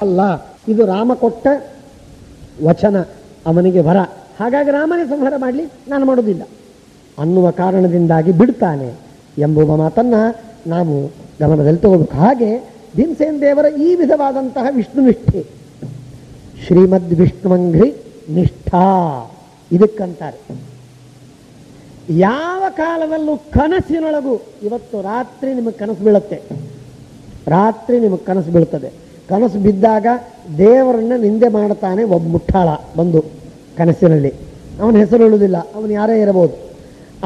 ಅಲ್ಲ, ಇದು ರಾಮ ಕೊಟ್ಟ ವಚನ, ಅವನಿಗೆ ವರ. ಹಾಗಾಗಿ ರಾಮನೇ ಸಂಹಾರ ಮಾಡಲಿ, ನಾನು ಮಾಡೋದಿಲ್ಲ ಅನ್ನುವ ಕಾರಣದಿಂದಾಗಿ ಬಿಡ್ತಾನೆ ಎಂಬುವ ಮಾತನ್ನ ನಾವು ಗಮನದಲ್ಲಿ ತಗೋಬೇಕು. ಹಾಗೆ ಭೀಮಸೇನ ದೇವರ ಈ ವಿಧವಾದಂತಹ ವಿಷ್ಣು ನಿಷ್ಠೆ, ಶ್ರೀಮದ್ ವಿಷ್ಣುವಂಘ್ರಿ ನಿಷ್ಠಾ ಇದಕ್ಕಂತಾರೆ. ಯಾವ ಕಾಲದಲ್ಲೂ ಕನಸಿನೊಳಗೂ, ಇವತ್ತು ರಾತ್ರಿ ನಿಮಗೆ ಕನಸು ಬೀಳುತ್ತೆ, ರಾತ್ರಿ ನಿಮಗೆ ಕನಸು ಬೀಳ್ತದೆ. ಕನಸು ಬಿದ್ದಾಗ ದೇವರನ್ನ ನಿಂದೆ ಮಾಡ್ತಾನೆ ಒಬ್ಬ ಮುಟ್ಟಾಳ ಬಂದು ಕನಸಿನಲ್ಲಿ. ಅವನ ಹೆಸರು ಹೇಳುವುದಿಲ್ಲ, ಅವನು ಯಾರೇ ಇರಬಹುದು.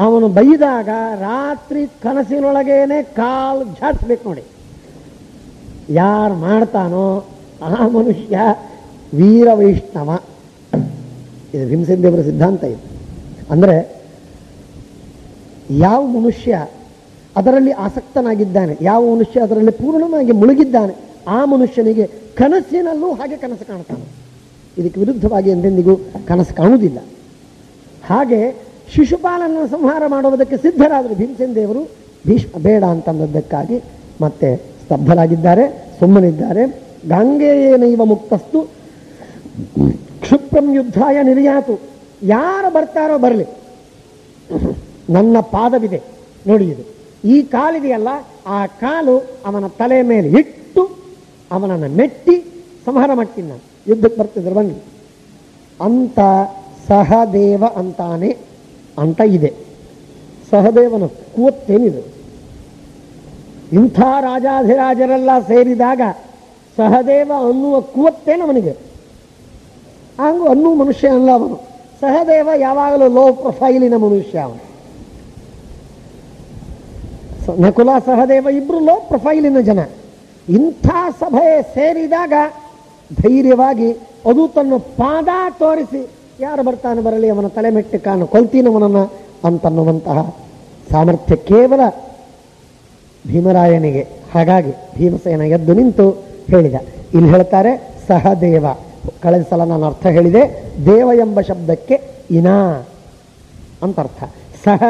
ಅವನು ಬೈದಾಗ ರಾತ್ರಿ ಕನಸಿನೊಳಗೇನೆ ಕಾಲು ಝಾಡಿಸ್ಬೇಕು ನೋಡಿ. ಯಾರು ಮಾಡ್ತಾನೋ ಆ ಮನುಷ್ಯ ವೀರ ವೈಷ್ಣವ. ಇದು ಭೀಮಸೇನ ದೇವರ ಸಿದ್ಧಾಂತ. ಇದು ಅಂದರೆ ಯಾವ ಮನುಷ್ಯ ಅದರಲ್ಲಿ ಆಸಕ್ತನಾಗಿದ್ದಾನೆ, ಯಾವ ಮನುಷ್ಯ ಅದರಲ್ಲಿ ಪೂರ್ಣವಾಗಿ ಮುಳುಗಿದ್ದಾನೆ, ಆ ಮನುಷ್ಯನಿಗೆ ಕನಸಿನಲ್ಲೂ ಹಾಗೆ ಕನಸು ಕಾಣ್ತಾನೆ. ಇದಕ್ಕೆ ವಿರುದ್ಧವಾಗಿ ಎಂದೆಂದಿಗೂ ಕನಸು ಕಾಣುವುದಿಲ್ಲ. ಹಾಗೆ ಶಿಶುಪಾಲನ ಸಂಹಾರ ಮಾಡುವುದಕ್ಕೆ ಸಿದ್ಧರಾದರು ಭೀಮಸೇನ ದೇವರು. ಭೀಷ್ಮ ಬೇಡ ಅಂತಂದದ್ದಕ್ಕಾಗಿ ಮತ್ತೆ ಸ್ತಬ್ಧರಾಗಿದ್ದಾರೆ, ಸುಮ್ಮನಿದ್ದಾರೆ. ಗಾಂಗೇಯೇನೈವ ಮುಕ್ತಸ್ತು ಕ್ಷಿಪ್ರಂ ಯುದ್ಧಾಯ ನಿರ್ಯಾತು. ಯಾರು ಬರ್ತಾರೋ ಬರಲಿ, ನನ್ನ ಪಾದವಿದೆ ನೋಡಿ, ಇದು ಈ ಕಾಲಿದೆಯಲ್ಲ, ಆ ಕಾಲು ಅವನ ತಲೆ ಮೇಲೆ ಇಟ್ಟು ಅವನನ್ನು ಮೆಟ್ಟಿ ಸಂಹಾರ ಮಾಡ್ತೀನಿ ನಾನು, ಯುದ್ಧಕ್ಕೆ ಬರ್ತಿದ್ರು ಬನ್ನಿ ಅಂತ ಸಹದೇವ ಅಂತಾನೆ ಅಂತ ಇದೆ. ಸಹದೇವನ ಕೂತ್ತೇನಿದೆ, ಇಂಥ ರಾಜಾಧಿರಾಜರೆಲ್ಲ ಸೇರಿದಾಗ ಸಹದೇವ ಅನ್ನುವ ಕೂತ್ತೇನು ಅವನಿಗೆ. ಹಾಗೂ ಅನ್ನುವ ಮನುಷ್ಯ ಅಲ್ಲ ಅವನು. ಸಹದೇವ ಯಾವಾಗಲೂ ಲೋ ಪ್ರೊಫೈಲಿನ ಮನುಷ್ಯ ಅವನು. ನಕುಲ ಸಹದೇವ ಇಬ್ರು ಲೋ ಪ್ರೊಫೈಲಿನ ಜನ. ಇಂಥ ಸಭೆ ಸೇರಿದಾಗ ಧೈರ್ಯವಾಗಿ ಅದು ತನ್ನ ಪಾದ ತೋರಿಸಿ ಯಾರು ಬರ್ತಾನೆ ಬರಲಿ, ಅವನ ತಲೆ ಮೆಟ್ಟಿ ಕಾಣು ಕೊಲ್ತೀನವನನ್ನ ಅಂತನ್ನುವಂತಹ ಸಾಮರ್ಥ್ಯ ಕೇವಲ ಭೀಮರಾಯನಿಗೆ. ಹಾಗಾಗಿ ಭೀಮಸೇನ ಎದ್ದು ನಿಂತು ಹೇಳಿದ. ಇಲ್ಲಿ ಹೇಳ್ತಾರೆ ಸಹದೇವ. ಕಳೆದ ಸಲ ನಾನು ಅರ್ಥ ಹೇಳಿದೆ, ದೇವ ಎಂಬ ಶಬ್ದಕ್ಕೆ ಇನಾ ಅಂತ ಅರ್ಥ. ಸಹ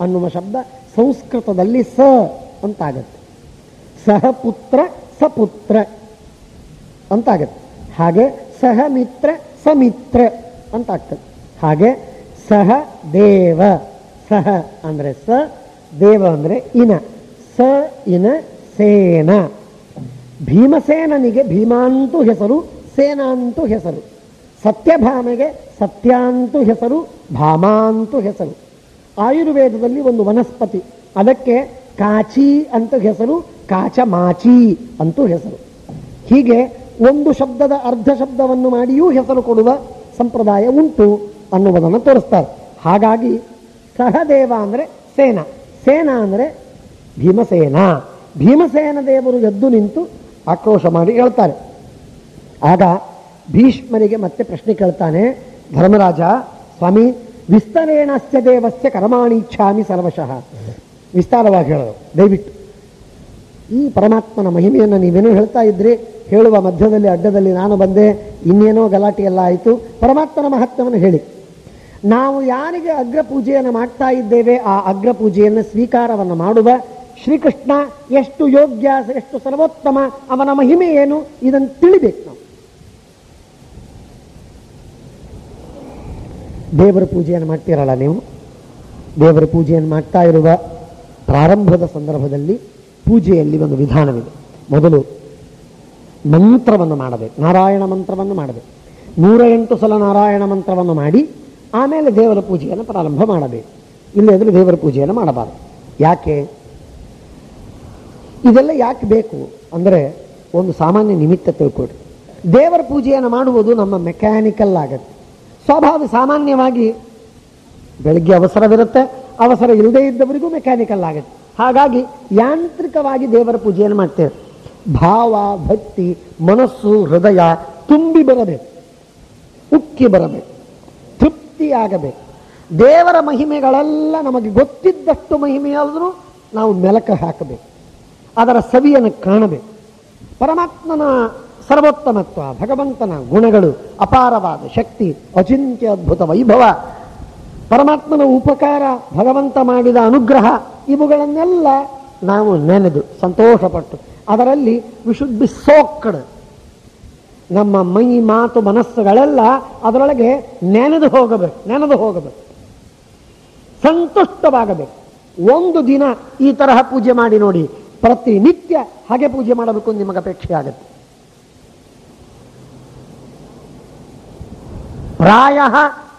ಅನ್ನುವ ಶಬ್ದ ಸಂಸ್ಕೃತದಲ್ಲಿ ಸ ಅಂತಾಗತ್ತೆ. ಸಹಪುತ್ರ ಸಪುತ್ರ ಅಂತಾಗತ್ತೆ. ಹಾಗೆ ಸಹ ಮಿತ್ರ ಸಮಿತ್ರ ಅಂತಾಗ್ತದೆ. ಹಾಗೆ ಸಹ ದೇವ, ಸಹ ಅಂದರೆ ಸ, ದೇವ ಅಂದರೆ ಇನ, ಸ ಇನ ಸೇನ. ಭೀಮಸೇನನಿಗೆ ಭೀಮಾಂತೂ ಹೆಸರು, ಸೇನಾಂತೂ ಹೆಸರು. ಸತ್ಯಭಾಮೆಗೆ ಸತ್ಯಾಂತೂ ಹೆಸರು, ಭಾಮಾಂತೂ ಹೆಸರು. ಆಯುರ್ವೇದದಲ್ಲಿ ಒಂದು ವನಸ್ಪತಿ, ಅದಕ್ಕೆ ಕಾಚಿ ಅಂತ ಹೆಸರು, ಕಾಚಮಾಚಿ ಅಂತೂ ಹೆಸರು. ಹೀಗೆ ಒಂದು ಶಬ್ದದ ಅರ್ಧ ಶಬ್ದವನ್ನು ಮಾಡಿಯೂ ಹೆಸರು ಕೊಡುವ ಸಂಪ್ರದಾಯ ಉಂಟು ಅನ್ನುವುದನ್ನು ತೋರಿಸ್ತಾರೆ. ಹಾಗಾಗಿ ಸಹದೇವ ಅಂದರೆ ಸೇನ, ಸೇನ ಅಂದರೆ ಭೀಮಸೇನ. ಭೀಮಸೇನ ದೇವರು ಎದ್ದು ನಿಂತು ಆಕ್ರೋಶ ಮಾಡಿ ಹೇಳ್ತಾರೆ. ಆಗ ಭೀಷ್ಮರಿಗೆ ಮತ್ತೆ ಪ್ರಶ್ನೆ ಕೇಳ್ತಾನೆ ಧರ್ಮರಾಜ, ಸ್ವಾಮಿ ವಿಸ್ತರೇಣಸ್ಯ ದೇವಸ್ಯ ಕರ್ಮಾಣಿಚ್ಛಾಮಿ ಸರ್ವಶಃ. ವಿಸ್ತಾರವಾಗಿ ಹೇಳೋದು ದಯವಿಟ್ಟು. ಈ ಪರಮಾತ್ಮನ ಮಹಿಮೆಯನ್ನು ನೀವೇನೋ ಹೇಳ್ತಾ ಇದ್ರಿ, ಹೇಳುವ ಮಧ್ಯದಲ್ಲಿ ಅಡ್ಡದಲ್ಲಿ ನಾನು ಬಂದೆ, ಇನ್ನೇನೋ ಗಲಾಟೆ ಎಲ್ಲ ಆಯಿತು. ಪರಮಾತ್ಮನ ಮಹತ್ವವನ್ನು ಹೇಳಿ. ನಾವು ಯಾರಿಗೆ ಅಗ್ರ ಪೂಜೆಯನ್ನು ಮಾಡ್ತಾ ಇದ್ದೇವೆ, ಆ ಅಗ್ರ ಪೂಜೆಯನ್ನು ಸ್ವೀಕಾರವನ್ನು ಮಾಡುವ ಶ್ರೀಕೃಷ್ಣ ಎಷ್ಟು ಯೋಗ್ಯ, ಎಷ್ಟು ಸರ್ವೋತ್ತಮ, ಅವನ ಮಹಿಮೆ ಏನು, ಇದನ್ನು ತಿಳಿಬೇಕು ನಾವು. ದೇವರ ಪೂಜೆಯನ್ನು ಮಾಡ್ತೀರಲ್ಲ ನೀವು, ದೇವರ ಪೂಜೆಯನ್ನು ಮಾಡ್ತಾ ಇರುವ ಪ್ರಾರಂಭದ ಸಂದರ್ಭದಲ್ಲಿ ಪೂಜೆಯಲ್ಲಿ ಒಂದು ವಿಧಾನವಿದೆ. ಮೊದಲು ಮಂತ್ರವನ್ನು ಮಾಡಬೇಕು, ನಾರಾಯಣ ಮಂತ್ರವನ್ನು ಮಾಡಬೇಕು. 108 ಸಲ ನಾರಾಯಣ ಮಂತ್ರವನ್ನು ಮಾಡಿ ಆಮೇಲೆ ದೇವರ ಪೂಜೆಯನ್ನು ಪ್ರಾರಂಭ ಮಾಡಬೇಕು. ಇಲ್ಲದ್ರೆ ದೇವರ ಪೂಜೆಯನ್ನು ಮಾಡಬಾರದು. ಯಾಕೆ ಇದೆಲ್ಲ ಯಾಕೆ ಬೇಕು ಅಂದರೆ ಒಂದು ಸಾಮಾನ್ಯ ನಿಮಿತ್ತ ತಿಳ್ಕೊಡಿ. ದೇವರ ಪೂಜೆಯನ್ನು ಮಾಡುವುದು ನಮ್ಮ ಮೆಕ್ಯಾನಿಕಲ್ ಆಗತ್ತೆ. ಸ್ವಾಭಾವಿಕ ಸಾಮಾನ್ಯವಾಗಿ ಬೆಳಗ್ಗೆ ಅವಸರವಿರುತ್ತೆ, ಅವಸರ ಇಲ್ಲದೇ ಇದ್ದವರಿಗೂ ಮೆಕ್ಯಾನಿಕಲ್ ಆಗುತ್ತೆ. ಹಾಗಾಗಿ ಯಾಂತ್ರಿಕವಾಗಿ ದೇವರ ಪೂಜೆಯನ್ನು ಮಾಡ್ತೇವೆ. ಭಾವ, ಭಕ್ತಿ, ಮನಸ್ಸು, ಹೃದಯ ತುಂಬಿ ಬರಬೇಕು, ಉಕ್ಕಿ ಬರಬೇಕು, ತೃಪ್ತಿಯಾಗಬೇಕು. ದೇವರ ಮಹಿಮೆಗಳೆಲ್ಲ ನಮಗೆ ಗೊತ್ತಿದ್ದಷ್ಟು ಮಹಿಮೆಯಾದರೂ ನಾವು ಮೆಲಕ ಹಾಕಬೇಕು, ಅದರ ಸವಿಯನ್ನು ಕಾಣಬೇಕು. ಪರಮಾತ್ಮನ ಸರ್ವೋತ್ತಮತ್ವ, ಭಗವಂತನ ಗುಣಗಳು, ಅಪಾರವಾದ ಶಕ್ತಿ, ಅಚಿಂತ್ಯ ಅದ್ಭುತ ವೈಭವ, ಪರಮಾತ್ಮನ ಉಪಕಾರ, ಭಗವಂತ ಮಾಡಿದ ಅನುಗ್ರಹ, ಇವುಗಳನ್ನೆಲ್ಲ ನಾವು ನೆನೆದು ಸಂತೋಷಪಟ್ಟು ಅದರಲ್ಲಿ ವಿ ಶುಡ್ ಬಿ ಸೋಕ್ಡ್. ನಮ್ಮ ಮೈ ಮಾತು ಮನಸ್ಸುಗಳೆಲ್ಲ ಅದರೊಳಗೆ ನೆನೆದು ಹೋಗಬೇಕು, ಸಂತುಷ್ಟವಾಗಬೇಕು. ಒಂದು ದಿನ ಈ ತರಹ ಪೂಜೆ ಮಾಡಿ ನೋಡಿ, ಪ್ರತಿನಿತ್ಯ ಹಾಗೆ ಪೂಜೆ ಮಾಡಬೇಕು ನಿಮಗೆ ಅಪೇಕ್ಷೆ ಆಗುತ್ತೆ. ಪ್ರಾಯ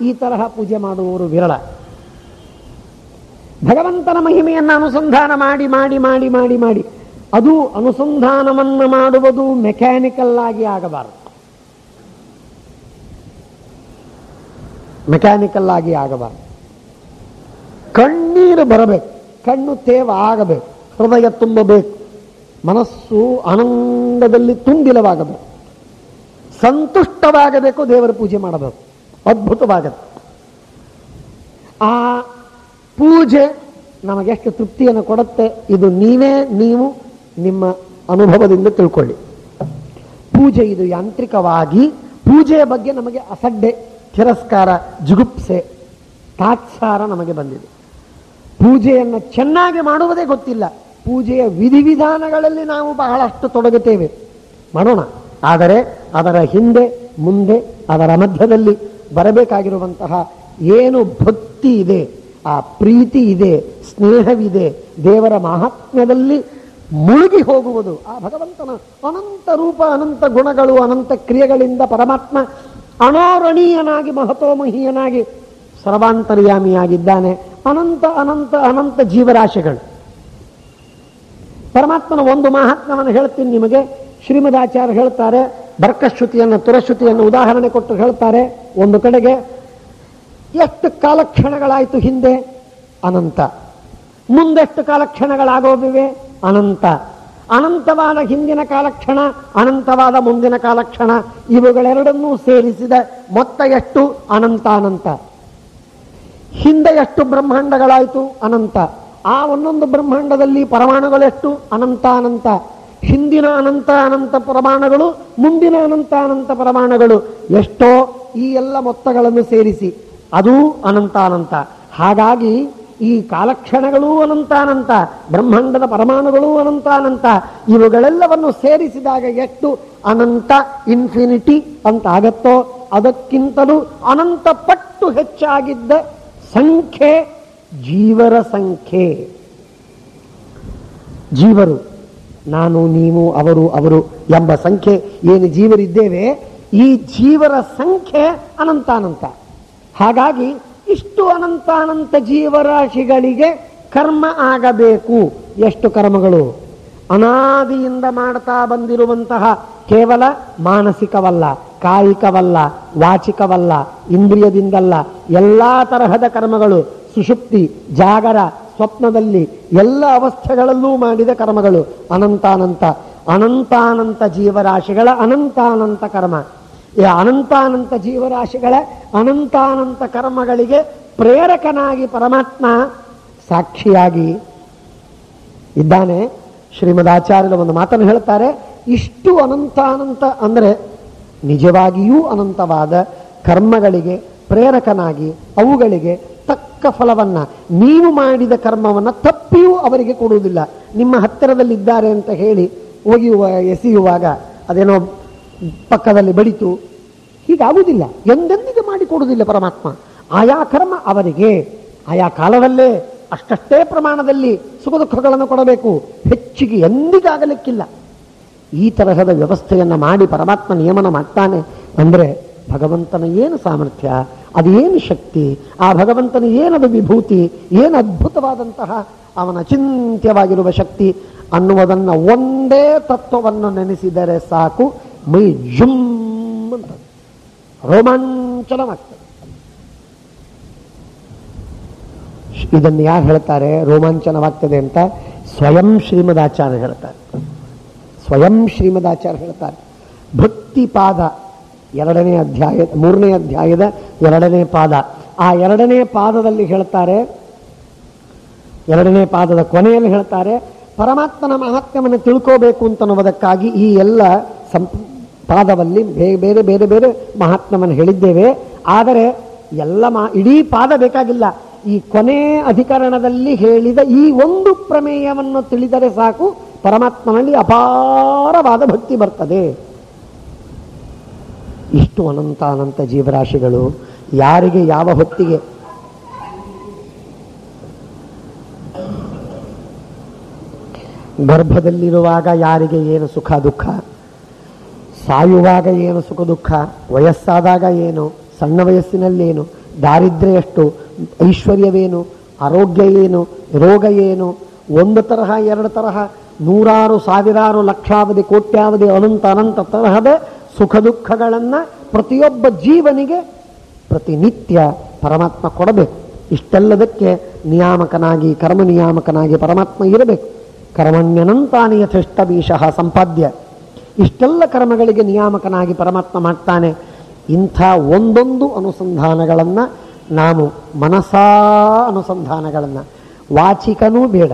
ಈ ತರಹ ಪೂಜೆ ಮಾಡುವವರು ವಿರಳ. ಭಗವಂತನ ಮಹಿಮೆಯನ್ನು ಅನುಸಂಧಾನ ಮಾಡಿ ಮಾಡಿ ಮಾಡಿ ಮಾಡಿ ಮಾಡಿ ಅದು ಅನುಸಂಧಾನವನ್ನು ಮಾಡುವುದು ಮೆಕ್ಯಾನಿಕಲ್ ಆಗಿ ಆಗಬಾರದು. ಕಣ್ಣೀರು ಬರಬೇಕು, ಕಣ್ಣು ತೇವ ಆಗಬೇಕು, ಹೃದಯ ತುಂಬಬೇಕು, ಮನಸ್ಸು ಆನಂದದಲ್ಲಿ ತುಂಬಿಲವಾಗಬೇಕು, ಸಂತುಷ್ಟವಾಗಬೇಕು, ದೇವರ ಪೂಜೆ ಮಾಡಬೇಕು, ಅದ್ಭುತವಾಗಬೇಕು. ಆ ಪೂಜೆ ನಮಗೆಷ್ಟು ತೃಪ್ತಿಯನ್ನು ಕೊಡುತ್ತೆ ಇದು ನೀವು ನಿಮ್ಮ ಅನುಭವದಿಂದ ತಿಳ್ಕೊಳ್ಳಿ. ಪೂಜೆ ಇದು ಯಾಂತ್ರಿಕವಾಗಿ ಪೂಜೆಯ ಬಗ್ಗೆ ನಮಗೆ ಅಸಡ್ಡೆ, ತಿರಸ್ಕಾರ, ಜುಗುಪ್ಸೆ, ತಾತ್ಸಾರ ನಮಗೆ ಬಂದಿದೆ. ಪೂಜೆಯನ್ನು ಚೆನ್ನಾಗಿ ಮಾಡುವುದೇ ಗೊತ್ತಿಲ್ಲ. ಪೂಜೆಯ ವಿಧಿವಿಧಾನಗಳಲ್ಲಿ ನಾವು ಬಹಳಷ್ಟು ತೊಡಗುತ್ತೇವೆ, ಮಾಡೋಣ. ಆದರೆ ಅದರ ಹಿಂದೆ ಮುಂದೆ ಅದರ ಮಧ್ಯದಲ್ಲಿ ಬರಬೇಕಾಗಿರುವಂತಹ ಏನು ಭಕ್ತಿ ಇದೆ, ಆ ಪ್ರೀತಿ ಇದೆ, ಸ್ನೇಹವಿದೆ, ದೇವರ ಮಹಾತ್ಮ್ಯದಲ್ಲಿ ಮುಳುಗಿ ಹೋಗುವುದು, ಆ ಭಗವಂತನ ಅನಂತ ರೂಪ, ಅನಂತ ಗುಣಗಳು, ಅನಂತ ಕ್ರಿಯೆಗಳಿಂದ ಪರಮಾತ್ಮ ಅನಾರಣೀಯನಾಗಿ ಮಹತೋಮಹೀಯನಾಗಿ ಸರ್ವಾಂತರ್ಯಾಮಿಯಾಗಿದ್ದಾನೆ. ಅನಂತ ಅನಂತ ಅನಂತ ಜೀವರಾಶಿಗಳು. ಪರಮಾತ್ಮನ ಒಂದು ಮಹಾತ್ಮ್ಯವನ್ನು ಹೇಳ್ತೀನಿ ನಿಮಗೆ. ಶ್ರೀಮದಾಚಾರ್ಯ ಹೇಳ್ತಾರೆ, ಬರ್ಕಶ್ರುತಿಯನ್ನು ತುರಶ್ರುತಿಯನ್ನು ಉದಾಹರಣೆ ಕೊಟ್ಟು ಹೇಳ್ತಾರೆ. ಒಂದು ಕಡೆಗೆ ಎಷ್ಟು ಕಾಲಕ್ಷಣಗಳಾಯಿತು ಹಿಂದೆ, ಅನಂತ. ಮುಂದೆಷ್ಟು ಕಾಲಕ್ಷಣಗಳಾಗೋದಿವೆ, ಅನಂತ. ಅನಂತವಾದ ಹಿಂದಿನ ಕಾಲಕ್ಷಣ, ಅನಂತವಾದ ಮುಂದಿನ ಕಾಲಕ್ಷಣ, ಇವುಗಳೆರಡನ್ನೂ ಸೇರಿಸಿದ ಮೊತ್ತ ಎಷ್ಟು, ಅನಂತ ಅನಂತ. ಹಿಂದೆ ಎಷ್ಟು ಬ್ರಹ್ಮಾಂಡಗಳಾಯಿತು, ಅನಂತ. ಆ ಒಂದೊಂದು ಬ್ರಹ್ಮಾಂಡದಲ್ಲಿ ಪರಮಾಣುಗಳೆಷ್ಟು, ಅನಂತ ಅನಂತ. ಹಿಂದಿನ ಅನಂತ ಅನಂತ ಪರಮಾಣುಗಳು, ಮುಂದಿನ ಅನಂತ ಅನಂತ ಪರಮಾಣುಗಳು ಎಷ್ಟೋ, ಈ ಎಲ್ಲ ಮೊತ್ತಗಳನ್ನು ಸೇರಿಸಿ ಅದು ಅನಂತ ಅನಂತ. ಹಾಗಾಗಿ ಈ ಕಾಲಕ್ಷಣಗಳೂ ಅನಂತ ಅನಂತ, ಬ್ರಹ್ಮಾಂಡದ ಪರಮಾಣುಗಳೂ ಅನಂತ ಅನಂತ. ಇವುಗಳೆಲ್ಲವನ್ನು ಸೇರಿಸಿದಾಗ ಎಷ್ಟು ಅನಂತ, ಇನ್ಫಿನಿಟಿ ಅಂತ ಆಗತ್ತೋ ಅದಕ್ಕಿಂತಲೂ ಅನಂತ ಪಟ್ಟು ಹೆಚ್ಚಾಗಿದ್ದ ಸಂಖ್ಯೆ ಜೀವರ ಸಂಖ್ಯೆ. ಜೀವರು, ನಾನು, ನೀವು, ಅವರು ಎಂಬ ಸಂಖ್ಯೆ ಏನು ಜೀವರಿದ್ದೇವೆ, ಈ ಜೀವರ ಸಂಖ್ಯೆ ಅನಂತ ಅನಂತ. ಹಾಗಾಗಿ ಇಷ್ಟು ಅನಂತ ಅನಂತ ಜೀವರಾಶಿಗಳಿಗೆ ಕರ್ಮ ಆಗಬೇಕು. ಎಷ್ಟು ಕರ್ಮಗಳು? ಅನಾದಿಯಿಂದ ಮಾಡ್ತಾ ಬಂದಿರುವಂತಹ ಕೇವಲ ಮಾನಸಿಕವಲ್ಲ, ಕಾಯಿಕವಲ್ಲ, ವಾಚಿಕವಲ್ಲ, ಇಂದ್ರಿಯದಿಂದಲ್ಲ, ಎಲ್ಲಾ ತರಹದ ಕರ್ಮಗಳು, ಸುಷುಪ್ತಿ, ಜಾಗರ, ಸ್ವಪ್ನದಲ್ಲಿ ಎಲ್ಲ ಅವಸ್ಥೆಗಳಲ್ಲೂ ಮಾಡಿದ ಕರ್ಮಗಳು ಅನಂತಾನಂತ. ಅನಂತಾನಂತ ಜೀವರಾಶಿಗಳ ಅನಂತಾನಂತ ಕರ್ಮ. ಈ ಅನಂತಾನಂತ ಜೀವರಾಶಿಗಳ ಅನಂತಾನಂತ ಕರ್ಮಗಳಿಗೆ ಪ್ರೇರಕನಾಗಿ ಪರಮಾತ್ಮ ಸಾಕ್ಷಿಯಾಗಿ ಇದ್ದಾನೆ. ಶ್ರೀಮದಾಚಾರ್ಯರು ಒಂದು ಮಾತನ್ನು ಹೇಳ್ತಾರೆ, ಇಷ್ಟು ಅನಂತಾನಂತ ಅಂದರೆ ನಿಜವಾಗಿಯೂ ಅನಂತವಾದ ಕರ್ಮಗಳಿಗೆ ಪ್ರೇರಕನಾಗಿ ಅವುಗಳಿಗೆ ತಕ್ಕ ಫಲವನ್ನ, ನೀವು ಮಾಡಿದ ಕರ್ಮವನ್ನ ತಪ್ಪಿಯೂ ಅವರಿಗೆ ಕೊಡುವುದಿಲ್ಲ. ನಿಮ್ಮ ಹತ್ತಿರದಲ್ಲಿದ್ದಾರೆ ಅಂತ ಹೇಳಿ ಎಸೆಯುವಾಗ ಅದೇನೋ ಪಕ್ಕದಲ್ಲಿ ಬಡಿತು, ಹೀಗಾಗುವುದಿಲ್ಲ, ಎಂದೆಂದಿಗೆ ಮಾಡಿಕೊಡುವುದಿಲ್ಲ ಪರಮಾತ್ಮ. ಆಯಾ ಕರ್ಮ ಅವರಿಗೆ ಆಯಾ ಕಾಲದಲ್ಲೇ ಅಷ್ಟಷ್ಟೇ ಪ್ರಮಾಣದಲ್ಲಿ ಸುಖ ದುಃಖಗಳನ್ನು ಕೊಡಬೇಕು, ಹೆಚ್ಚಿಗೆ ಎಂದಿಗಾಗಲಿಕ್ಕಿಲ್ಲ. ಈ ತರಹದ ವ್ಯವಸ್ಥೆಯನ್ನು ಮಾಡಿ ಪರಮಾತ್ಮ ನಿಯಮನ ಮಾಡ್ತಾನೆ ಅಂದರೆ ಭಗವಂತನ ಏನು ಸಾಮರ್ಥ್ಯ, ಅದು ಏನು ಶಕ್ತಿ, ಆ ಭಗವಂತನ ಏನದು ವಿಭೂತಿ, ಏನು ಅದ್ಭುತವಾದಂತಹ ಅವನ ಚಿಂತ್ಯವಾಗಿರುವ ಶಕ್ತಿ ಅನ್ನುವುದನ್ನು ಒಂದೇ ತತ್ವವನ್ನು ನೆನೆಸಿದರೆ ಸಾಕು, ಮೈ ಜುಮ್ ಅಂತ ರೋಮಾಂಚನವಾಗ್ತದೆ. ಇದನ್ನು ಯಾರು ಹೇಳ್ತಾರೆ ರೋಮಾಂಚನವಾಗ್ತದೆ ಅಂತ? ಸ್ವಯಂ ಶ್ರೀಮದಾಚಾರ್ಯ ಹೇಳ್ತಾರೆ. ಸ್ವಯಂ ಶ್ರೀಮದಾಚಾರ್ಯ ಹೇಳ್ತಾರೆ. ಭಕ್ತಿ ಪಾದ 2ನೇ ಅಧ್ಯಾಯ 3ನೇ ಅಧ್ಯಾಯದ 2ನೇ ಪಾದ. ಆ 2ನೇ ಪಾದದಲ್ಲಿ ಹೇಳ್ತಾರೆ, 2ನೇ ಪಾದದ ಕೊನೆಯಲ್ಲಿ ಹೇಳ್ತಾರೆ, ಪರಮಾತ್ಮನ ಮಹಾತ್ಮ್ಯವನ್ನು ತಿಳ್ಕೋಬೇಕು ಅಂತನ್ನುವುದಕ್ಕಾಗಿ ಈ ಎಲ್ಲ ಪಾದದಲ್ಲಿ ಬೇರೆ ಬೇರೆ ಬೇರೆ ಮಹಾತ್ಮ್ಯವನ್ನು ಹೇಳಿದ್ದೇವೆ. ಆದರೆ ಎಲ್ಲ ಇಡೀ ಪಾದ ಬೇಕಾಗಿಲ್ಲ. ಈ ಕೊನೆ ಅಧಿಕರಣದಲ್ಲಿ ಹೇಳಿದ ಈ ಒಂದು ಪ್ರಮೇಯವನ್ನು ತಿಳಿದರೆ ಸಾಕು, ಪರಮಾತ್ಮನಲ್ಲಿ ಅಪಾರವಾದ ಭಕ್ತಿ ಬರ್ತದೆ. ಇಷ್ಟು ಅನಂತ ಅನಂತ ಜೀವರಾಶಿಗಳು ಯಾರಿಗೆ ಯಾವ ಹೊತ್ತಿಗೆ ಗರ್ಭದಲ್ಲಿರುವಾಗ ಯಾರಿಗೆ ಏನು ಸುಖ ದುಃಖ, ಸಾಯುವಾಗ ಏನು ಸುಖ ದುಃಖ, ವಯಸ್ಸಾದಾಗ ಏನು, ಸಣ್ಣ ವಯಸ್ಸಿನಲ್ಲೇನು, ದಾರಿದ್ರ್ಯ ಎಷ್ಟು, ಐಶ್ವರ್ಯವೇನು, ಆರೋಗ್ಯ ಏನು, ರೋಗ ಏನು, ಒಂದು ತರಹ ಎರಡು ತರಹ, ನೂರಾರು ಸಾವಿರಾರು ಲಕ್ಷಾವಧಿ ಕೋಟ್ಯಾವಧಿ ಅನಂತ ಅನಂತ ತರಹದ ಸುಖ ದುಃಖಗಳನ್ನು ಪ್ರತಿಯೊಬ್ಬ ಜೀವನಿಗೆ ಪ್ರತಿನಿತ್ಯ ಪರಮಾತ್ಮ ಕೊಡಬೇಕು. ಇಷ್ಟೆಲ್ಲದಕ್ಕೆ ನಿಯಾಮಕನಾಗಿ ಕರ್ಮ ನಿಯಾಮಕನಾಗಿ ಪರಮಾತ್ಮ ಇರಬೇಕು. ಕರ್ಮಣ್ಯನಂತಾನಿ ಯಥೇಷ್ಟ ಬೀಶಃ ಸಂಪಾದ್ಯ. ಇಷ್ಟೆಲ್ಲ ಕರ್ಮಗಳಿಗೆ ನಿಯಾಮಕನಾಗಿ ಪರಮಾತ್ಮ ಮಾಡ್ತಾನೆ. ಇಂಥ ಒಂದೊಂದು ಅನುಸಂಧಾನಗಳನ್ನು ನಾವು ಮನಸಾ ಅನುಸಂಧಾನಗಳನ್ನು, ವಾಚಿಕನೂ ಬೇಡ,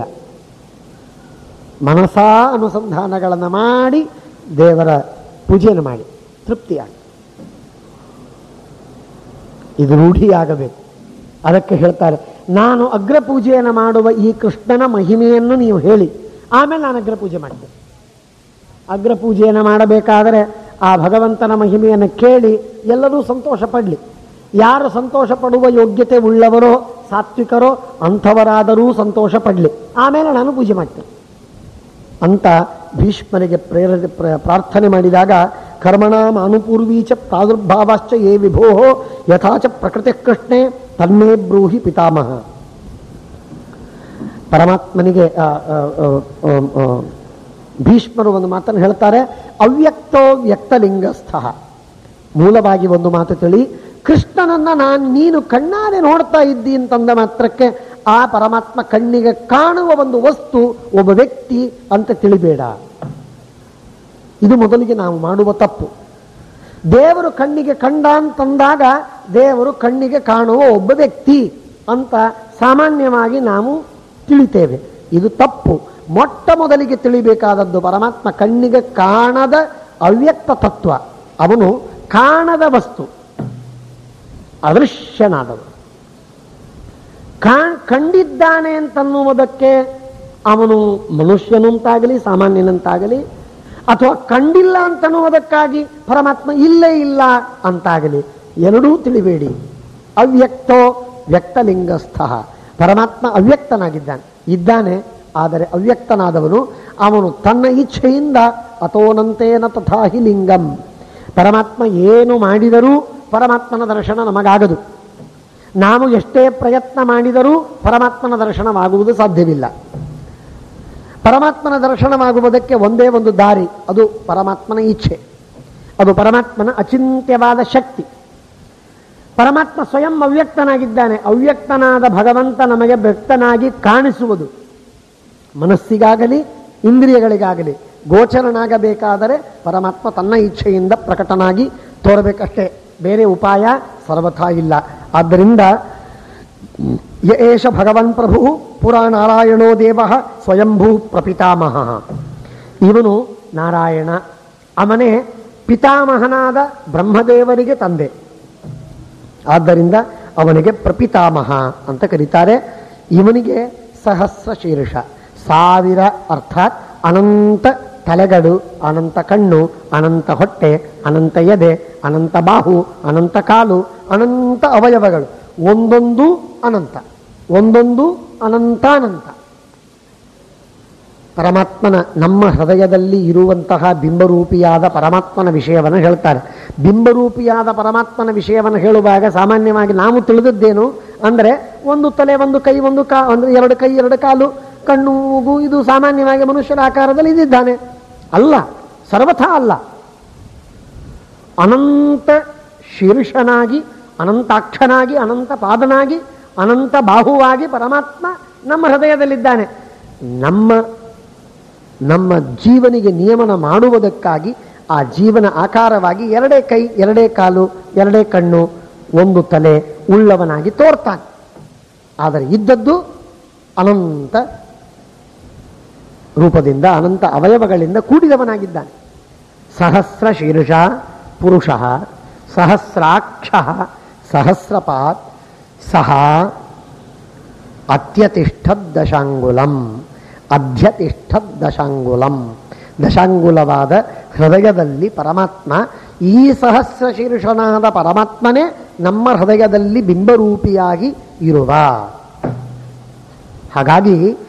ಮನಸಾ ಅನುಸಂಧಾನಗಳನ್ನು ಮಾಡಿ ದೇವರ ಪೂಜೆಯನ್ನು ಮಾಡಿ ತೃಪ್ತಿಯಾಗಿ ಇದು ರೂಢಿಯಾಗಬೇಕು. ಅದಕ್ಕೆ ಹೇಳ್ತಾರೆ, ನಾನು ಅಗ್ರ ಪೂಜೆಯನ್ನು ಮಾಡುವ ಈ ಕೃಷ್ಣನ ಮಹಿಮೆಯನ್ನು ನೀವು ಹೇಳಿ, ಆಮೇಲೆ ನಾನು ಅಗ್ರ ಪೂಜೆ ಮಾಡ್ತೇನೆ. ಅಗ್ರ ಪೂಜೆಯನ್ನು ಮಾಡಬೇಕಾದರೆ ಆ ಭಗವಂತನ ಮಹಿಮೆಯನ್ನು ಕೇಳಿ ಎಲ್ಲರೂ ಸಂತೋಷ ಪಡಲಿ. ಯಾರು ಸಂತೋಷ ಪಡುವ ಯೋಗ್ಯತೆ ಉಳ್ಳವರೋ ಸಾತ್ವಿಕರೋ ಅಂಥವರಾದರೂ ಸಂತೋಷ ಪಡಲಿ, ಆಮೇಲೆ ನಾನು ಪೂಜೆ ಮಾಡ್ತೇನೆ ಅಂತ ಭೀಷ್ಮರಿಗೆ ಪ್ರಾರ್ಥನೆ ಮಾಡಿದಾಗ, ಕರ್ಮಣಾಂ ಅನುಪೂರ್ವೀಚ ಪ್ರಾದುರ್ಭಾವಾಶ್ಚ ಯೇ ವಿಭೋ ಯಥಾಚ ಪ್ರಕೃತಿ ಕೃಷ್ಣೇ ತನ್ಮೇ ಬ್ರೂಹಿ ಪಿತಾಮಹ. ಪರಮಾತ್ಮನಿಗೆ ಭೀಷ್ಮರು ಒಂದು ಮಾತನ್ನು ಹೇಳ್ತಾರೆ, ಅವ್ಯಕ್ತೋ ವ್ಯಕ್ತಲಿಂಗಸ್ಥ. ಮೂಲವಾಗಿ ಒಂದು ಮಾತು ತಿಳಿ, ಕೃಷ್ಣನನ್ನ ನೀನು ಕಣ್ಣಾರೆ ನೋಡ್ತಾ ಇದ್ದಿ ಅಂತಂದ ಮಾತ್ರಕ್ಕೆ ಆ ಪರಮಾತ್ಮ ಕಣ್ಣಿಗೆ ಕಾಣುವ ಒಂದು ವಸ್ತು ಒಬ್ಬ ವ್ಯಕ್ತಿ ಅಂತ ತಿಳಿಬೇಡ. ಇದು ಮೊದಲಿಗೆ ನಾವು ಮಾಡುವ ತಪ್ಪು. ದೇವರು ಕಣ್ಣಿಗೆ ಕಂಡ ಅಂತಂದಾಗ ದೇವರು ಕಣ್ಣಿಗೆ ಕಾಣುವ ಒಬ್ಬ ವ್ಯಕ್ತಿ ಅಂತ ಸಾಮಾನ್ಯವಾಗಿ ನಾವು ತಿಳಿತೇವೆ. ಇದು ತಪ್ಪು. ಮೊಟ್ಟ ಮೊದಲಿಗೆ ತಿಳಿಬೇಕಾದದ್ದು ಪರಮಾತ್ಮ ಕಣ್ಣಿಗೆ ಕಾಣದ ಅವ್ಯಕ್ತ ತತ್ವ. ಅವನು ಕಾಣದ ವಸ್ತು, ಅದೃಶ್ಯನಾದವನು. ಕಂಡಿದ್ದಾನೆ ಅಂತನ್ನುವುದಕ್ಕೆ ಅವನು ಮನುಷ್ಯನಂತಾಗಲಿ ಸಾಮಾನ್ಯನಂತಾಗಲಿ, ಅಥವಾ ಕಂಡಿಲ್ಲ ಅಂತನ್ನುವುದಕ್ಕಾಗಿ ಪರಮಾತ್ಮ ಇಲ್ಲೇ ಇಲ್ಲ ಅಂತಾಗಲಿ, ಎರಡೂ ತಿಳಿಬೇಡಿ. ಅವ್ಯಕ್ತೋ ವ್ಯಕ್ತಲಿಂಗಸ್ಥ. ಪರಮಾತ್ಮ ಅವ್ಯಕ್ತನಾಗಿದ್ದಾನೆ, ಇದ್ದಾನೆ, ಆದರೆ ಅವ್ಯಕ್ತನಾದವನು. ಅವನು ತನ್ನ ಇಚ್ಛೆಯಿಂದ ಅಥೋನಂತೇನ ತಥಾಹಿ ಲಿಂಗಂ. ಪರಮಾತ್ಮ ಏನು ಮಾಡಿದರೂ ಪರಮಾತ್ಮನ ದರ್ಶನ ನಮಗಾಗದು. ನಾವು ಎಷ್ಟೇ ಪ್ರಯತ್ನ ಮಾಡಿದರೂ ಪರಮಾತ್ಮನ ದರ್ಶನವಾಗುವುದು ಸಾಧ್ಯವಿಲ್ಲ. ಪರಮಾತ್ಮನ ದರ್ಶನವಾಗುವುದಕ್ಕೆ ಒಂದೇ ಒಂದು ದಾರಿ, ಅದು ಪರಮಾತ್ಮನ ಇಚ್ಛೆ, ಅದು ಪರಮಾತ್ಮನ ಅಚಿಂತ್ಯವಾದ ಶಕ್ತಿ. ಪರಮಾತ್ಮ ಸ್ವಯಂ ಅವ್ಯಕ್ತನಾಗಿದ್ದಾನೆ. ಅವ್ಯಕ್ತನಾದ ಭಗವಂತ ನಮಗೆ ವ್ಯಕ್ತನಾಗಿ ಕಾಣಿಸುವುದು. ಮನಸ್ಸಿಗಾಗಲಿ ಇಂದ್ರಿಯಗಳಿಗಾಗಲಿ ಗೋಚರನಾಗಬೇಕಾದರೆ ಪರಮಾತ್ಮ ತನ್ನ ಇಚ್ಛೆಯಿಂದ ಪ್ರಕಟನಾಗಿ ತೋರಬೇಕಷ್ಟೇ, ಬೇರೆ ಉಪಾಯ ಸರ್ವಥಾ ಇಲ್ಲ. ಆದ್ದರಿಂದ ಯೇಷ ಭಗವನ್ ಪ್ರಭು ಪುರಾ ನಾರಾಯಣೋ ದೇವ ಸ್ವಯಂಭೂ ಪ್ರಪಿತಾಮಹ. ಇವನು ನಾರಾಯಣ, ಅವನೇ ಪಿತಾಮಹನಾದ ಬ್ರಹ್ಮದೇವರಿಗೆ ತಂದೆ. ಆದ್ದರಿಂದ ಅವನಿಗೆ ಪ್ರಪಿತಾಮಹ ಅಂತ ಕರೀತಾರೆ. ಇವನಿಗೆ ಸಹಸ್ರ ಶೀರ್ಷ, 1000 ಅರ್ಥಾತ್ ಅನಂತ ತಲೆಗಳು, ಅನಂತ ಕಣ್ಣು, ಅನಂತ ಹೊಟ್ಟೆ, ಅನಂತ ಎದೆ, ಅನಂತ ಬಾಹು, ಅನಂತ ಕಾಲು, ಅನಂತ ಅವಯವಗಳು, ಒಂದೊಂದು ಅನಂತ, ಒಂದೊಂದು ಅನಂತಾನಂತ. ಪರಮಾತ್ಮನ ನಮ್ಮ ಹೃದಯದಲ್ಲಿ ಇರುವಂತಹ ಬಿಂಬರೂಪಿಯಾದ ಪರಮಾತ್ಮನ ವಿಷಯವನ್ನು ಹೇಳ್ತಾರೆ. ಬಿಂಬರೂಪಿಯಾದ ಪರಮಾತ್ಮನ ವಿಷಯವನ್ನು ಹೇಳುವಾಗ ಸಾಮಾನ್ಯವಾಗಿ ನಾವು ತಿಳಿದದ್ದೇನು ಅಂದರೆ, ಒಂದು ತಲೆ, ಒಂದು ಕೈ, ಒಂದು ಅಂದರೆ 2 ಕೈ 2 ಕಾಲು, ಕಣ್ಣು, ಮೂಗು, ಇದು ಸಾಮಾನ್ಯವಾಗಿ ಮನುಷ್ಯರ ಆಕಾರದಲ್ಲಿ ಇದ್ದಿದ್ದಾನೆ. ಅಲ್ಲ, ಸರ್ವಥಾ ಅಲ್ಲ. ಅನಂತ ಶೀರ್ಷನಾಗಿ, ಅನಂತಾಕ್ಷನಾಗಿ, ಅನಂತ ಪಾದನಾಗಿ, ಅನಂತ ಬಾಹುವಾಗಿ ಪರಮಾತ್ಮ ನಮ್ಮ ಹೃದಯದಲ್ಲಿದ್ದಾನೆ. ನಮ್ಮ ಜೀವನಿಗೆ ನಿಯಮನ ಮಾಡುವುದಕ್ಕಾಗಿ ಆ ಜೀವನ ಆಕಾರವಾಗಿ 2 ಕೈ 2 ಕಾಲು 2 ಕಣ್ಣು 1 ತಲೆ ಉಳ್ಳವನಾಗಿ ತೋರ್ತಾನೆ. ಆದರೆ ಇದ್ದದ್ದು ಅನಂತ ರೂಪದಿಂದ, ಅನಂತ ಅವಯವಗಳಿಂದ ಕೂಡಿದವನಾಗಿದ್ದಾನೆ. ಸಹಸ್ರ ಶೀರ್ಷ ಪುರುಷ, ಸಹಸ್ರಾಕ್ಷ, ಸಹಸ್ರಪಾತ್, ಸಹ ಅತ್ಯತಿಷ್ಠದ್ ದಶಾಂಗುಲಂ, ಅಧ್ಯತಿಷ್ಠದ್ ದಶಾಂಗುಲಂ. ದಶಾಂಗುಲವಾದ ಹೃದಯದಲ್ಲಿ ಪರಮಾತ್ಮ ಈ ಸಹಸ್ರ ಶೀರ್ಷನಾದ ಪರಮಾತ್ಮನೇ ನಮ್ಮ ಹೃದಯದಲ್ಲಿ ಬಿಂಬರೂಪಿಯಾಗಿ ಇರುವ. ಹಾಗಾಗಿ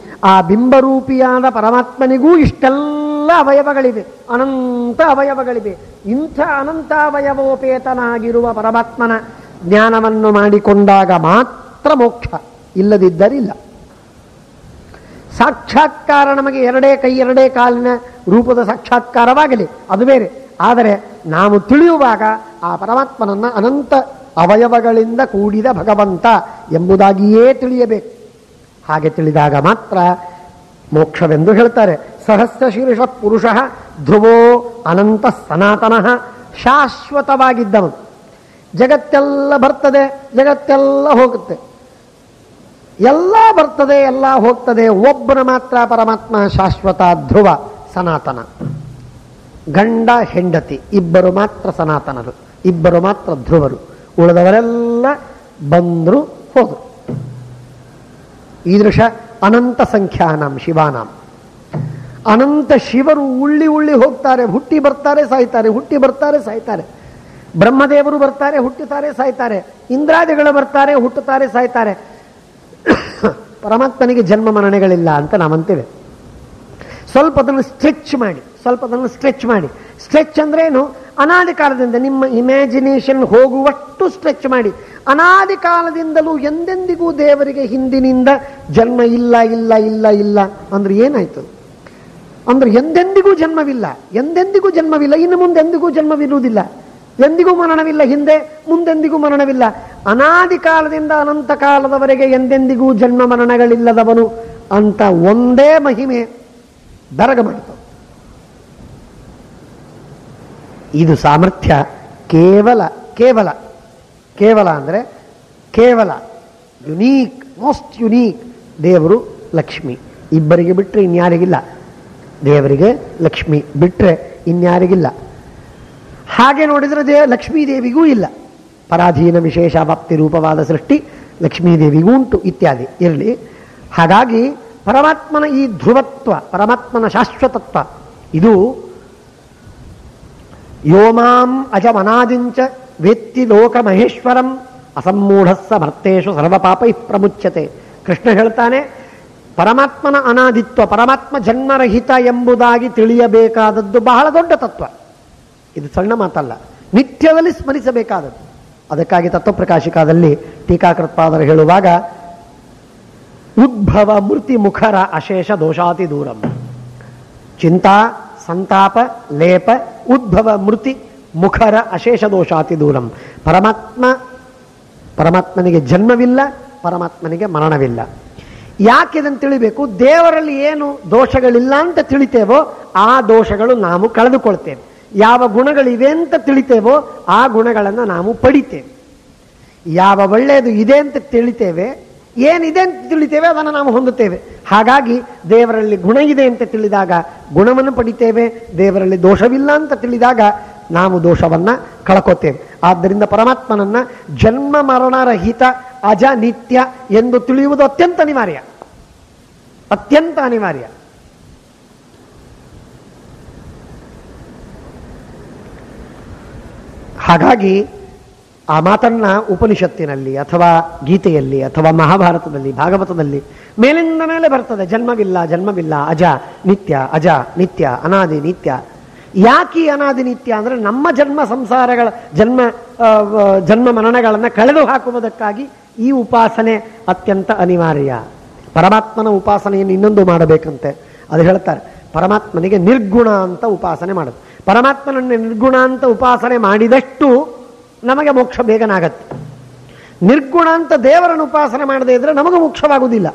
ಆ ಬಿಂಬರೂಪಿಯಾದ ಪರಮಾತ್ಮನಿಗೂ ಇಷ್ಟೆಲ್ಲ ಅವಯವಗಳಿವೆ, ಅನಂತ ಅವಯವಗಳಿವೆ. ಇಂಥ ಅನಂತ ಅವಯವೋಪೇತನಾಗಿರುವ ಪರಮಾತ್ಮನ ಜ್ಞಾನವನ್ನು ಮಾಡಿಕೊಂಡಾಗ ಮಾತ್ರ ಮೋಕ್ಷ, ಇಲ್ಲದಿದ್ದರಿಲ್ಲ. ಸಾಕ್ಷಾತ್ಕಾರ ನಮಗೆ ಎರಡೇ ಕೈ ಎರಡೇ ಕಾಲಿನ ರೂಪದ ಸಾಕ್ಷಾತ್ಕಾರವಾಗಲಿ, ಅದು ಬೇರೆ. ಆದರೆ ನಾವು ತಿಳಿಯುವಾಗ ಆ ಪರಮಾತ್ಮನನ್ನ ಅನಂತ ಅವಯವಗಳಿಂದ ಕೂಡಿದ ಭಗವಂತ ಎಂಬುದಾಗಿಯೇ ತಿಳಿಯಬೇಕು. ಹಾಗೆ ತಿಳಿದಾಗ ಮಾತ್ರ ಮೋಕ್ಷವೆಂದು ಹೇಳ್ತಾರೆ. ಸಹಸ್ರ ಶೀರ್ಷ ಪುರುಷ ಧ್ರುವೋ ಅನಂತ ಸನಾತನಃ, ಶಾಶ್ವತವಾಗಿದ್ದವನು. ಜಗತ್ತೆಲ್ಲ ಬರ್ತದೆ, ಜಗತ್ತೆಲ್ಲ ಹೋಗುತ್ತೆ, ಎಲ್ಲ ಬರ್ತದೆ, ಎಲ್ಲ ಹೋಗ್ತದೆ. ಒಬ್ಬನ ಮಾತ್ರ ಪರಮಾತ್ಮ ಶಾಶ್ವತ, ಧ್ರುವ, ಸನಾತನ. ಗಂಡ ಹೆಂಡತಿ ಇಬ್ಬರು ಮಾತ್ರ ಸನಾತನರು, ಇಬ್ಬರು ಮಾತ್ರ ಧ್ರುವರು. ಉಳಿದವರೆಲ್ಲ ಬಂದರು ಹೋದರು. ಈದೃಶ ಅನಂತ ಸಂಖ್ಯಾನಾಂ ಶಿವಾನಾಂ. ಅನಂತ ಶಿವರು ಉಳ್ಳಿ ಉಳ್ಳಿ ಹೋಗ್ತಾರೆ, ಹುಟ್ಟಿ ಬರ್ತಾರೆ ಸಾಯ್ತಾರೆ, ಹುಟ್ಟಿ ಬರ್ತಾರೆ ಸಾಯ್ತಾರೆ. ಬ್ರಹ್ಮದೇವರು ಬರ್ತಾರೆ, ಹುಟ್ಟುತ್ತಾರೆ ಸಾಯ್ತಾರೆ. ಇಂದ್ರಾದಿಗಳು ಬರ್ತಾರೆ, ಹುಟ್ಟುತ್ತಾರೆ ಸಾಯ್ತಾರೆ. ಪರಮಾತ್ಮನಿಗೆ ಜನ್ಮ ಮರಣಗಳಿಲ್ಲ ಅಂತ ನಾವಂತೇವೆ. ಸ್ವಲ್ಪ ಅದನ್ನು ಸ್ಟ್ರೆಚ್ ಮಾಡಿ, ಸ್ವಲ್ಪ ಅದನ್ನು ಸ್ಟ್ರೆಚ್ ಮಾಡಿ. ಸ್ಟ್ರೆಚ್ ಅಂದ್ರೇನು? ಅನಾದಿ ಕಾಲದಿಂದ ನಿಮ್ಮ ಇಮ್ಯಾಜಿನೇಷನ್ ಹೋಗುವಷ್ಟು ಸ್ಟ್ರೆಚ್ ಮಾಡಿ. ಅನಾದಿ ಕಾಲದಿಂದಲೂ ಎಂದೆಂದಿಗೂ ದೇವರಿಗೆ ಹಿಂದಿನಿಂದ ಜನ್ಮ ಇಲ್ಲ ಇಲ್ಲ ಇಲ್ಲ ಇಲ್ಲ ಅಂದ್ರೆ ಏನಾಯ್ತು? ಅಂದ್ರೆ ಎಂದೆಂದಿಗೂ ಜನ್ಮವಿಲ್ಲ, ಎಂದೆಂದಿಗೂ ಜನ್ಮವಿಲ್ಲ, ಇನ್ನು ಮುಂದೆಂದಿಗೂ ಜನ್ಮವಿರುವುದಿಲ್ಲ, ಎಂದಿಗೂ ಮರಣವಿಲ್ಲ, ಹಿಂದೆ ಮುಂದೆಂದಿಗೂ ಮರಣವಿಲ್ಲ. ಅನಾದಿ ಕಾಲದಿಂದ ಅನಂತ ಕಾಲದವರೆಗೆ ಎಂದೆಂದಿಗೂ ಜನ್ಮ ಮರಣಗಳಿಲ್ಲದವನು ಅಂತ ಒಂದೇ ಮಹಿಮೆ ಬೆರಗ ಮಾಡಿತು. ಇದು ಸಾಮರ್ಥ್ಯ ಕೇವಲ ಕೇವಲ ಕೇವಲ ಅಂದರೆ ಕೇವಲ ಯುನೀಕ್, ಮೋಸ್ಟ್ ಯುನೀಕ್ ದೇವರು ಲಕ್ಷ್ಮಿ. ಇಬ್ಬರಿಗೆ ಬಿಟ್ಟರೆ ಇನ್ಯಾರಿಗಿಲ್ಲ. ದೇವರಿಗೆ ಲಕ್ಷ್ಮಿ ಬಿಟ್ಟರೆ ಇನ್ಯಾರಿಗಿಲ್ಲ. ಹಾಗೆ ನೋಡಿದರೆ ಲಕ್ಷ್ಮೀದೇವಿಗೂ ಇಲ್ಲ. ಪರಾಧೀನ ವಿಶೇಷ ವ್ಯಾಪ್ತಿ ರೂಪವಾದ ಸೃಷ್ಟಿ ಲಕ್ಷ್ಮೀದೇವಿಗೂ ಉಂಟು ಇತ್ಯಾದಿ ಇರಲಿ. ಹಾಗಾಗಿ ಪರಮಾತ್ಮನ ಈ ಧ್ರುವತ್ವ, ಪರಮಾತ್ಮನ ಶಾಶ್ವತತ್ವ, ಇದು ಯೋಮಾಂ ಅಜಮನಾದಿಂಚ ವೇತ್ತಿ ಲೋಕ ಮಹೇಶ್ವರಂ ಅಸಮ್ಮೂಢಸ್ಸ ಭರ್ತೇಶು ಸರ್ವಪಾಪೈ ಪ್ರಮುಚ್ಯತೆ. ಕೃಷ್ಣ ಹೇಳ್ತಾನೆ, ಪರಮಾತ್ಮನ ಅನಾದಿತ್ವ, ಪರಮಾತ್ಮ ಜನ್ಮರಹಿತ ಎಂಬುದಾಗಿ ತಿಳಿಯಬೇಕಾದದ್ದು ಬಹಳ ದೊಡ್ಡ ತತ್ವ. ಇದು ಸಣ್ಣ ಮಾತಲ್ಲ, ನಿತ್ಯದಲ್ಲಿ ಸ್ಮರಿಸಬೇಕಾದದ್ದು. ಅದಕ್ಕಾಗಿ ತತ್ವಪ್ರಕಾಶಿಕಾದಲ್ಲಿ ಟೀಕಾಕೃತ್ಪಾದರು ಹೇಳುವಾಗ, ಉದ್ಭವ ಮೃತಿ ಮುಖರ ಅಶೇಷ ದೋಷಾತಿ ದೂರಂ. ಚಿಂತಾ ಸಂತಾಪ ಲೇಪ ಉದ್ಭವ ಮೃತಿ ಮುಖರ ಅಶೇಷ ದೋಷಾತಿ ದೂರಂ. ಪರಮಾತ್ಮನಿಗೆ ಜನ್ಮವಿಲ್ಲ, ಪರಮಾತ್ಮನಿಗೆ ಮರಣವಿಲ್ಲ. ಯಾಕೆ ಇದನ್ನು ತಿಳಿಬೇಕು? ದೇವರಲ್ಲಿ ಏನು ದೋಷಗಳಿಲ್ಲ ಅಂತ ತಿಳಿತೇವೋ ಆ ದೋಷಗಳು ನಾವು ಕಳೆದುಕೊಳ್ತೇವೆ. ಯಾವ ಗುಣಗಳಿವೆ ಅಂತ ತಿಳಿತೇವೋ ಆ ಗುಣಗಳನ್ನು ನಾವು ಪಡಿತೇವೆ. ಯಾವ ಒಳ್ಳೆಯದು ಇದೆ ಅಂತ ತಿಳಿತೇವೆ, ಏನಿದೆ ಅಂತ ತಿಳಿತೇವೆ ಅದನ್ನು ನಾವು ಹೊಂದುತ್ತೇವೆ. ಹಾಗಾಗಿ ದೇವರಲ್ಲಿ ಗುಣ ಇದೆ ಅಂತ ತಿಳಿದಾಗ ಗುಣವನ್ನು ಪಡಿತೇವೆ, ದೇವರಲ್ಲಿ ದೋಷವಿಲ್ಲ ಅಂತ ತಿಳಿದಾಗ ನಾವು ದೋಷವನ್ನ ಕಳ್ಕೋತೇವೆ. ಆದ್ದರಿಂದ ಪರಮಾತ್ಮನನ್ನ ಜನ್ಮ ಮರಣರಹಿತ ಅಜ ನಿತ್ಯ ಎಂದು ತಿಳಿಯುವುದು ಅತ್ಯಂತ ಅನಿವಾರ್ಯ, ಅತ್ಯಂತ ಅನಿವಾರ್ಯ. ಹಾಗಾಗಿ ಆ ಮಾತನ್ನ ಉಪನಿಷತ್ತಿನಲ್ಲಿ ಅಥವಾ ಗೀತೆಯಲ್ಲಿ ಅಥವಾ ಮಹಾಭಾರತದಲ್ಲಿ ಭಾಗವತದಲ್ಲಿ ಮೇಲಿಂದ ಮೇಲೆ ಬರ್ತದೆ. ಜನ್ಮವಿಲ್ಲ, ಜನ್ಮವಿಲ್ಲ, ಅಜ ನಿತ್ಯ, ಅಜ ನಿತ್ಯ, ಅನಾದಿ ನಿತ್ಯ. ಯಾಕೆ ಅನಾದಿ ನಿತ್ಯ ಅಂದರೆ ನಮ್ಮ ಜನ್ಮ ಸಂಸಾರಗಳ ಜನ್ಮ ಮರಣಗಳನ್ನು ಕಳೆದು ಹಾಕುವುದಕ್ಕಾಗಿ ಈ ಉಪಾಸನೆ ಅತ್ಯಂತ ಅನಿವಾರ್ಯ. ಪರಮಾತ್ಮನ ಉಪಾಸನೆಯನ್ನು ಇನ್ನೊಂದು ಮಾಡಬೇಕಂತೆ, ಅದು ಹೇಳ್ತಾರೆ. ಪರಮಾತ್ಮನಿಗೆ ನಿರ್ಗುಣ ಅಂತ ಉಪಾಸನೆ ಮಾಡೋದು. ಪರಮಾತ್ಮನನ್ನು ನಿರ್ಗುಣ ಅಂತ ಉಪಾಸನೆ ಮಾಡಿದಷ್ಟು ನಮಗೆ ಮೋಕ್ಷ ಬೇಗನಾಗತ್ತೆ. ನಿರ್ಗುಣ ಅಂತ ದೇವರನ್ನು ಉಪಾಸನೆ ಮಾಡದೇ ಇದ್ರೆ ನಮಗೆ ಮೋಕ್ಷವಾಗುವುದಿಲ್ಲ.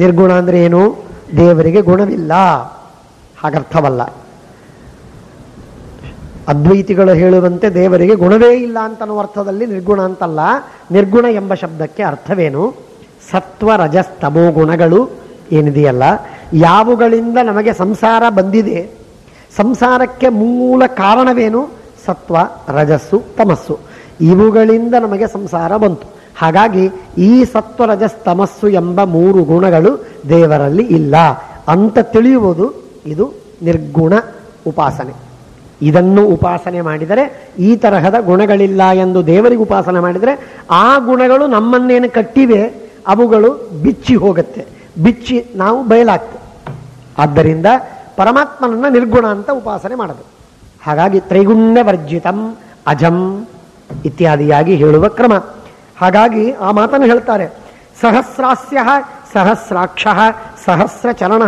ನಿರ್ಗುಣ ಅಂದ್ರೆ ಏನು? ದೇವರಿಗೆ ಗುಣವಿಲ್ಲ, ಹಾಗರ್ಥವಲ್ಲ. ಅದ್ವೈತಿಗಳು ಹೇಳುವಂತೆ ದೇವರಿಗೆ ಗುಣವೇ ಇಲ್ಲ ಅಂತನೋ ಅರ್ಥದಲ್ಲಿ ನಿರ್ಗುಣ ಅಂತಲ್ಲ. ನಿರ್ಗುಣ ಎಂಬ ಶಬ್ದಕ್ಕೆ ಅರ್ಥವೇನು? ಸತ್ವ ರಜಸ್ತಮೋ ಗುಣಗಳು ಏನಿದೆಯಲ್ಲ, ಯಾವುಗಳಿಂದ ನಮಗೆ ಸಂಸಾರ ಬಂದಿದೆ, ಸಂಸಾರಕ್ಕೆ ಮೂಲ ಕಾರಣವೇನು? ಸತ್ವ ರಜಸ್ಸು ತಮಸ್ಸು. ಇವುಗಳಿಂದ ನಮಗೆ ಸಂಸಾರ ಬಂತು. ಹಾಗಾಗಿ ಈ ಸತ್ವ ರಜಸ್ ತಮಸ್ಸು ಎಂಬ ಮೂರು ಗುಣಗಳು ದೇವರಲ್ಲಿ ಇಲ್ಲ ಅಂತ ತಿಳಿಯುವುದು ಇದು ನಿರ್ಗುಣ ಉಪಾಸನೆ. ಇದನ್ನು ಉಪಾಸನೆ ಮಾಡಿದರೆ, ಈ ತರಹದ ಗುಣಗಳಿಲ್ಲ ಎಂದು ದೇವರಿಗೆ ಉಪಾಸನೆ ಮಾಡಿದರೆ, ಆ ಗುಣಗಳು ನಮ್ಮನ್ನೇನು ಕಟ್ಟಿವೆ ಅವುಗಳು ಬಿಚ್ಚಿ ಹೋಗುತ್ತೆ, ಬಿಚ್ಚಿ ನಾವು ಬಯಲಾಗ್ತೇವೆ. ಆದ್ದರಿಂದ ಪರಮಾತ್ಮನನ್ನ ನಿರ್ಗುಣ ಅಂತ ಉಪಾಸನೆ ಮಾಡೋದು. ಹಾಗಾಗಿ ತ್ರೈಗುಣ್ಯ ವರ್ಜಿತಂ ಅಜಂ ಇತ್ಯಾದಿಯಾಗಿ ಹೇಳುವ ಕ್ರಮ. ಹಾಗಾಗಿ ಆ ಮಾತನ್ನು ಹೇಳ್ತಾರೆ. ಸಹಸ್ರಾಸ್ಯ ಸಹಸ್ರಾಕ್ಷ ಸಹಸ್ರ ಚರಣ,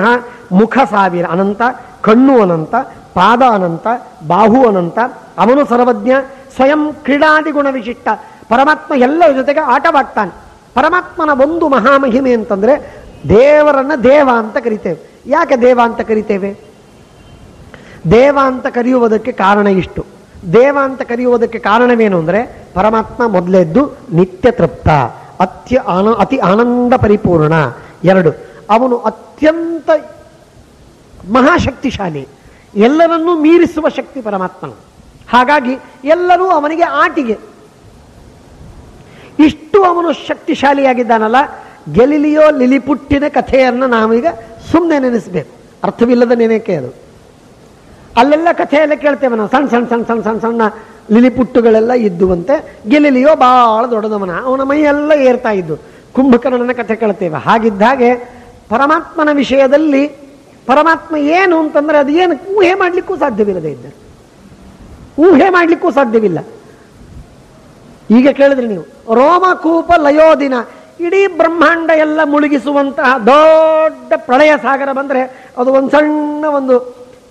ಮುಖ ಸಾವಿರ ಅನಂತ, ಕಣ್ಣು ಅನಂತ, ಪಾದ ಅನಂತ, ಬಾಹು ಅನಂತ, ಅವನು ಸರ್ವಜ್ಞ, ಸ್ವಯಂ ಕ್ರೀಡಾದಿ ಗುಣ ವಿಶಿಷ್ಟ. ಪರಮಾತ್ಮ ಎಲ್ಲರ ಜೊತೆಗೆ ಆಟವಾಡ್ತಾನೆ. ಪರಮಾತ್ಮನ ಒಂದು ಮಹಾಮಹಿಮೆ ಅಂತಂದ್ರೆ ದೇವರನ್ನ ದೇವ ಅಂತ ಕರಿತೇವೆ. ಯಾಕೆ ದೇವ ಅಂತ ಕರಿತೇವೆ? ದೇವ ಅಂತ ಕರೆಯುವುದಕ್ಕೆ ಕಾರಣ ಇಷ್ಟು. ದೇವ ಅಂತ ಕರೆಯುವುದಕ್ಕೆ ಕಾರಣವೇನು ಅಂದರೆ, ಪರಮಾತ್ಮ ಮೊದಲೇದ್ದು ನಿತ್ಯ ತೃಪ್ತ, ಅತಿ ಆನಂದ ಪರಿಪೂರ್ಣ. 2, ಅವನು ಅತ್ಯಂತ ಮಹಾಶಕ್ತಿಶಾಲಿ, ಎಲ್ಲರನ್ನೂ ಮೀರಿಸುವ ಶಕ್ತಿ ಪರಮಾತ್ಮನು. ಹಾಗಾಗಿ ಎಲ್ಲರೂ ಅವನಿಗೆ ಆಟಿಗೆ. ಇಷ್ಟು ಅವನು ಶಕ್ತಿಶಾಲಿಯಾಗಿದ್ದಾನಲ್ಲ, ಗೆಲಿಲಿಯೋ ಲಿಲಿಪುಟ್ಟಿನ ಕಥೆಯನ್ನು ನಾವೀಗ ಸುಮ್ಮನೆ ನೆನೆಸಬೇಕು, ಅರ್ಥವಿಲ್ಲದ ನೆನೆಕೆ ಅದು. ಅಲ್ಲೆಲ್ಲ ಕಥೆಯೆಲ್ಲ ಕೇಳ್ತೇವೆ ನಾವು, ಸಣ್ಣ ಸಣ್ಣ ಸಣ್ಣ ಸಣ್ಣ ಸಣ್ಣ ಸಣ್ಣ ಲಿಲಿಪುಟ್ಟುಗಳೆಲ್ಲ ಇದ್ದುವಂತೆ. ಗೆಲಿಲಿಯೋ ಬಹಳ ದೊಡ್ಡದವನ, ಅವನ ಮೈಯೆಲ್ಲ ಏರ್ತಾ ಇದ್ದು. ಕುಂಭಕರ್ಣನ ಕಥೆ ಕೇಳ್ತೇವೆ. ಹಾಗಿದ್ದಾಗೆ ಪರಮಾತ್ಮನ ವಿಷಯದಲ್ಲಿ ಪರಮಾತ್ಮ ಏನು ಅಂತಂದ್ರೆ ಅದು ಏನು ಊಹೆ ಮಾಡಲಿಕ್ಕೂ ಸಾಧ್ಯವಿಲ್ಲದೆ ಇದ್ದರು, ಊಹೆ ಮಾಡಲಿಕ್ಕೂ ಸಾಧ್ಯವಿಲ್ಲ. ಈಗ ಕೇಳಿದ್ರಿ ನೀವು, ರೋಮಕೂಪ ಲಯೋದಿನ, ಇಡೀ ಬ್ರಹ್ಮಾಂಡ ಎಲ್ಲ ಮುಳುಗಿಸುವಂತಹ ದೊಡ್ಡ ಪ್ರಳಯ ಸಾಗರ ಬಂದ್ರೆ ಅದು ಒಂದು ಸಣ್ಣ ಒಂದು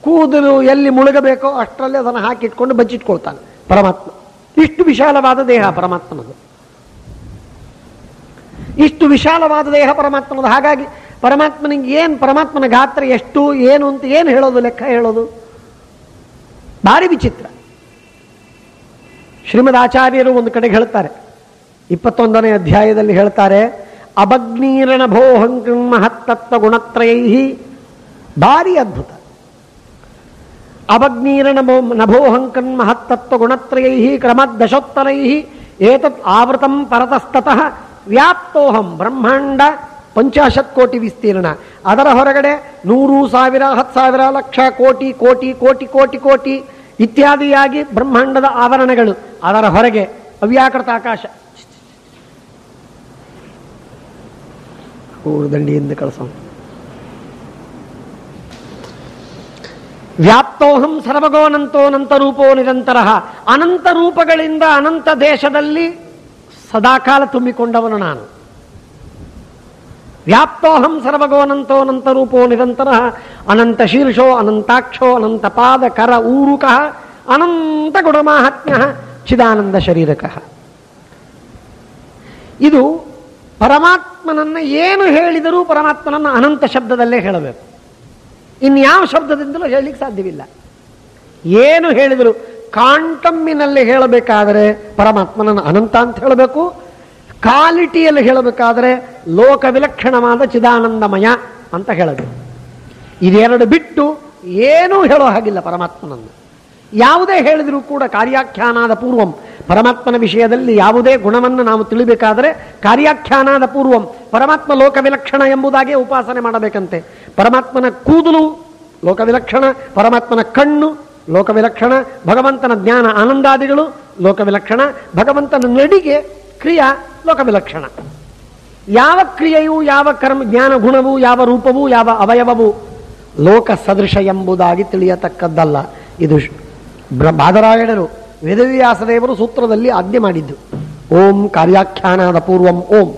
ಕೂದಲು ಎಲ್ಲಿ ಮುಳುಗಬೇಕೋ ಅಷ್ಟರಲ್ಲಿ ಅದನ್ನು ಹಾಕಿಟ್ಕೊಂಡು ಬಚ್ಚಿಟ್ಕೊಳ್ತಾನೆ ಪರಮಾತ್ಮ. ಇಷ್ಟು ವಿಶಾಲವಾದ ದೇಹ ಪರಮಾತ್ಮನದು, ಇಷ್ಟು ವಿಶಾಲವಾದ ದೇಹ ಪರಮಾತ್ಮನದು. ಹಾಗಾಗಿ ಪರಮಾತ್ಮನಿಗೆ ಏನು, ಪರಮಾತ್ಮನ ಗಾತ್ರ ಎಷ್ಟು ಏನು ಅಂತ ಏನು ಹೇಳೋದು, ಲೆಕ್ಕ ಹೇಳೋದು ಭಾರಿ ವಿಚಿತ್ರ. ಶ್ರೀಮದ್ ಆಚಾರ್ಯರು ಒಂದು ಕಡೆಗೆ ಹೇಳ್ತಾರೆ, 21ನೇ ಅಧ್ಯಾಯದಲ್ಲಿ ಹೇಳ್ತಾರೆ, ಅಭಗ್ನೀರನಭೋಹಂಕೃ ಮಹತ್ತತ್ವ ಗುಣತ್ರಯೈ. ಭಾರಿ ಅದ್ಭುತ. ಅಭಗ್ನೀರನಭೋಹಂಕೃ ಮಹತ್ತತ್ವ ಗುಣತ್ರಯೈ ಕ್ರಮದಶೋತ್ತರೈ ಏತತ್ ಆವೃತಂ ಪರತಸ್ತತಃ ವ್ಯಾಪ್ತೋಹಂ ಬ್ರಹ್ಮಾಂಡ 50 ಕೋಟಿ ವಿಸ್ತೀರ್ಣ. ಅದರ ಹೊರಗಡೆ 100, 1000, 10,000, ಲಕ್ಷ, ಕೋಟಿ ಕೋಟಿ ಕೋಟಿ ಕೋಟಿ ಕೋಟಿ ಇತ್ಯಾದಿಯಾಗಿ ಬ್ರಹ್ಮಾಂಡದ ಆವರಣಗಳು. ಅದರ ಹೊರಗೆ ಅವ್ಯಾಕೃತ ಆಕಾಶ. ದಂಡಿಯಿಂದ ಕಳಿಸೋಣ. ವ್ಯಾಪ್ತೋಹಂ ಸರ್ವಗೋನಂತೋ ಅನಂತ ರೂಪೋ ನಿರಂತರ. ಅನಂತ ರೂಪಗಳಿಂದ ಅನಂತ ದೇಶದಲ್ಲಿ ಸದಾಕಾಲ ತುಂಬಿಕೊಂಡವನು ನಾನು. ವ್ಯಾಪ್ತೋಹಂ ಸರ್ವಗೋನಂತೋ ಅನಂತ ರೂಪೋ ನಿರಂತರ. ಅನಂತ ಶೀರ್ಷೋ ಅನಂತಾಕ್ಷೋ ಅನಂತ ಪಾದ ಕರ ಊರುಕ ಅನಂತ ಗುಣಮಾಹಾತ್ಮ್ಯ ಚಿದಾನಂದ ಶರೀರಕ. ಇದು ಪರಮಾತ್ಮನನ್ನ ಏನು ಹೇಳಿದರೂ ಪರಮಾತ್ಮನನ್ನ ಅನಂತ ಶಬ್ದದಲ್ಲೇ ಹೇಳಬೇಕು, ಇನ್ಯಾವ ಶಬ್ದದಿಂದಲೂ ಹೇಳಲಿಕ್ಕೆ ಸಾಧ್ಯವಿಲ್ಲ. ಏನು ಹೇಳಿದರು ಕಾಂಟಮ್ಮಿನಲ್ಲಿ ಹೇಳಬೇಕಾದರೆ ಪರಮಾತ್ಮನನ್ನು ಅನಂತ ಅಂತ ಹೇಳಬೇಕು, ಕ್ವಾಲಿಟಿಯಲ್ಲಿ ಹೇಳಬೇಕಾದರೆ ಲೋಕ ವಿಲಕ್ಷಣವಾದ ಚಿದಾನಂದಮಯ ಅಂತ ಹೇಳಬೇಕು. ಇದೆರಡು ಬಿಟ್ಟು ಏನೂ ಹೇಳೋ ಹಾಗಿಲ್ಲ ಪರಮಾತ್ಮನನ್ನು. ಯಾವುದೇ ಹೇಳಿದರೂ ಕೂಡ ಕಾರ್ಯಾಖ್ಯಾನಾದ ಪೂರ್ವಂ, ಪರಮಾತ್ಮನ ವಿಷಯದಲ್ಲಿ ಯಾವುದೇ ಗುಣವನ್ನು ನಾವು ತಿಳಿಬೇಕಾದರೆ ಕಾರ್ಯಾಖ್ಯಾನಾದ ಪೂರ್ವಂ ಪರಮಾತ್ಮ ಲೋಕ ವಿಲಕ್ಷಣ ಎಂಬುದಾಗಿ ಉಪಾಸನೆ ಮಾಡಬೇಕಂತೆ. ಪರಮಾತ್ಮನ ಕೂದಲು ಲೋಕ ವಿಲಕ್ಷಣ, ಪರಮಾತ್ಮನ ಕಣ್ಣು ಲೋಕ ವಿಲಕ್ಷಣ, ಭಗವಂತನ ಜ್ಞಾನ ಆನಂದಾದಿಗಳು ಲೋಕ ವಿಲಕ್ಷಣ, ಭಗವಂತನ ನಡಿಗೆ ಕ್ರಿಯಾ ಲೋಕ ವಿಲಕ್ಷಣ. ಯಾವ ಕ್ರಿಯೆಯೂ, ಯಾವ ಕರ್ಮ, ಜ್ಞಾನ ಗುಣವೂ, ಯಾವ ರೂಪವೂ, ಯಾವ ಅವಯವವೂ ಲೋಕ ಸದೃಶ ಎಂಬುದಾಗಿ ತಿಳಿಯತಕ್ಕದ್ದಲ್ಲ. ಇದು ಬಾದರಾಯಣರು ವೇದವ್ಯಾಸದೇವರು ಸೂತ್ರದಲ್ಲಿ ಆಜ್ಞೆ ಮಾಡಿದ್ದು. ಓಂ ಕಾರ್ಯಾಖ್ಯಾನಾದ ಪೂರ್ವಂ ಓಂ.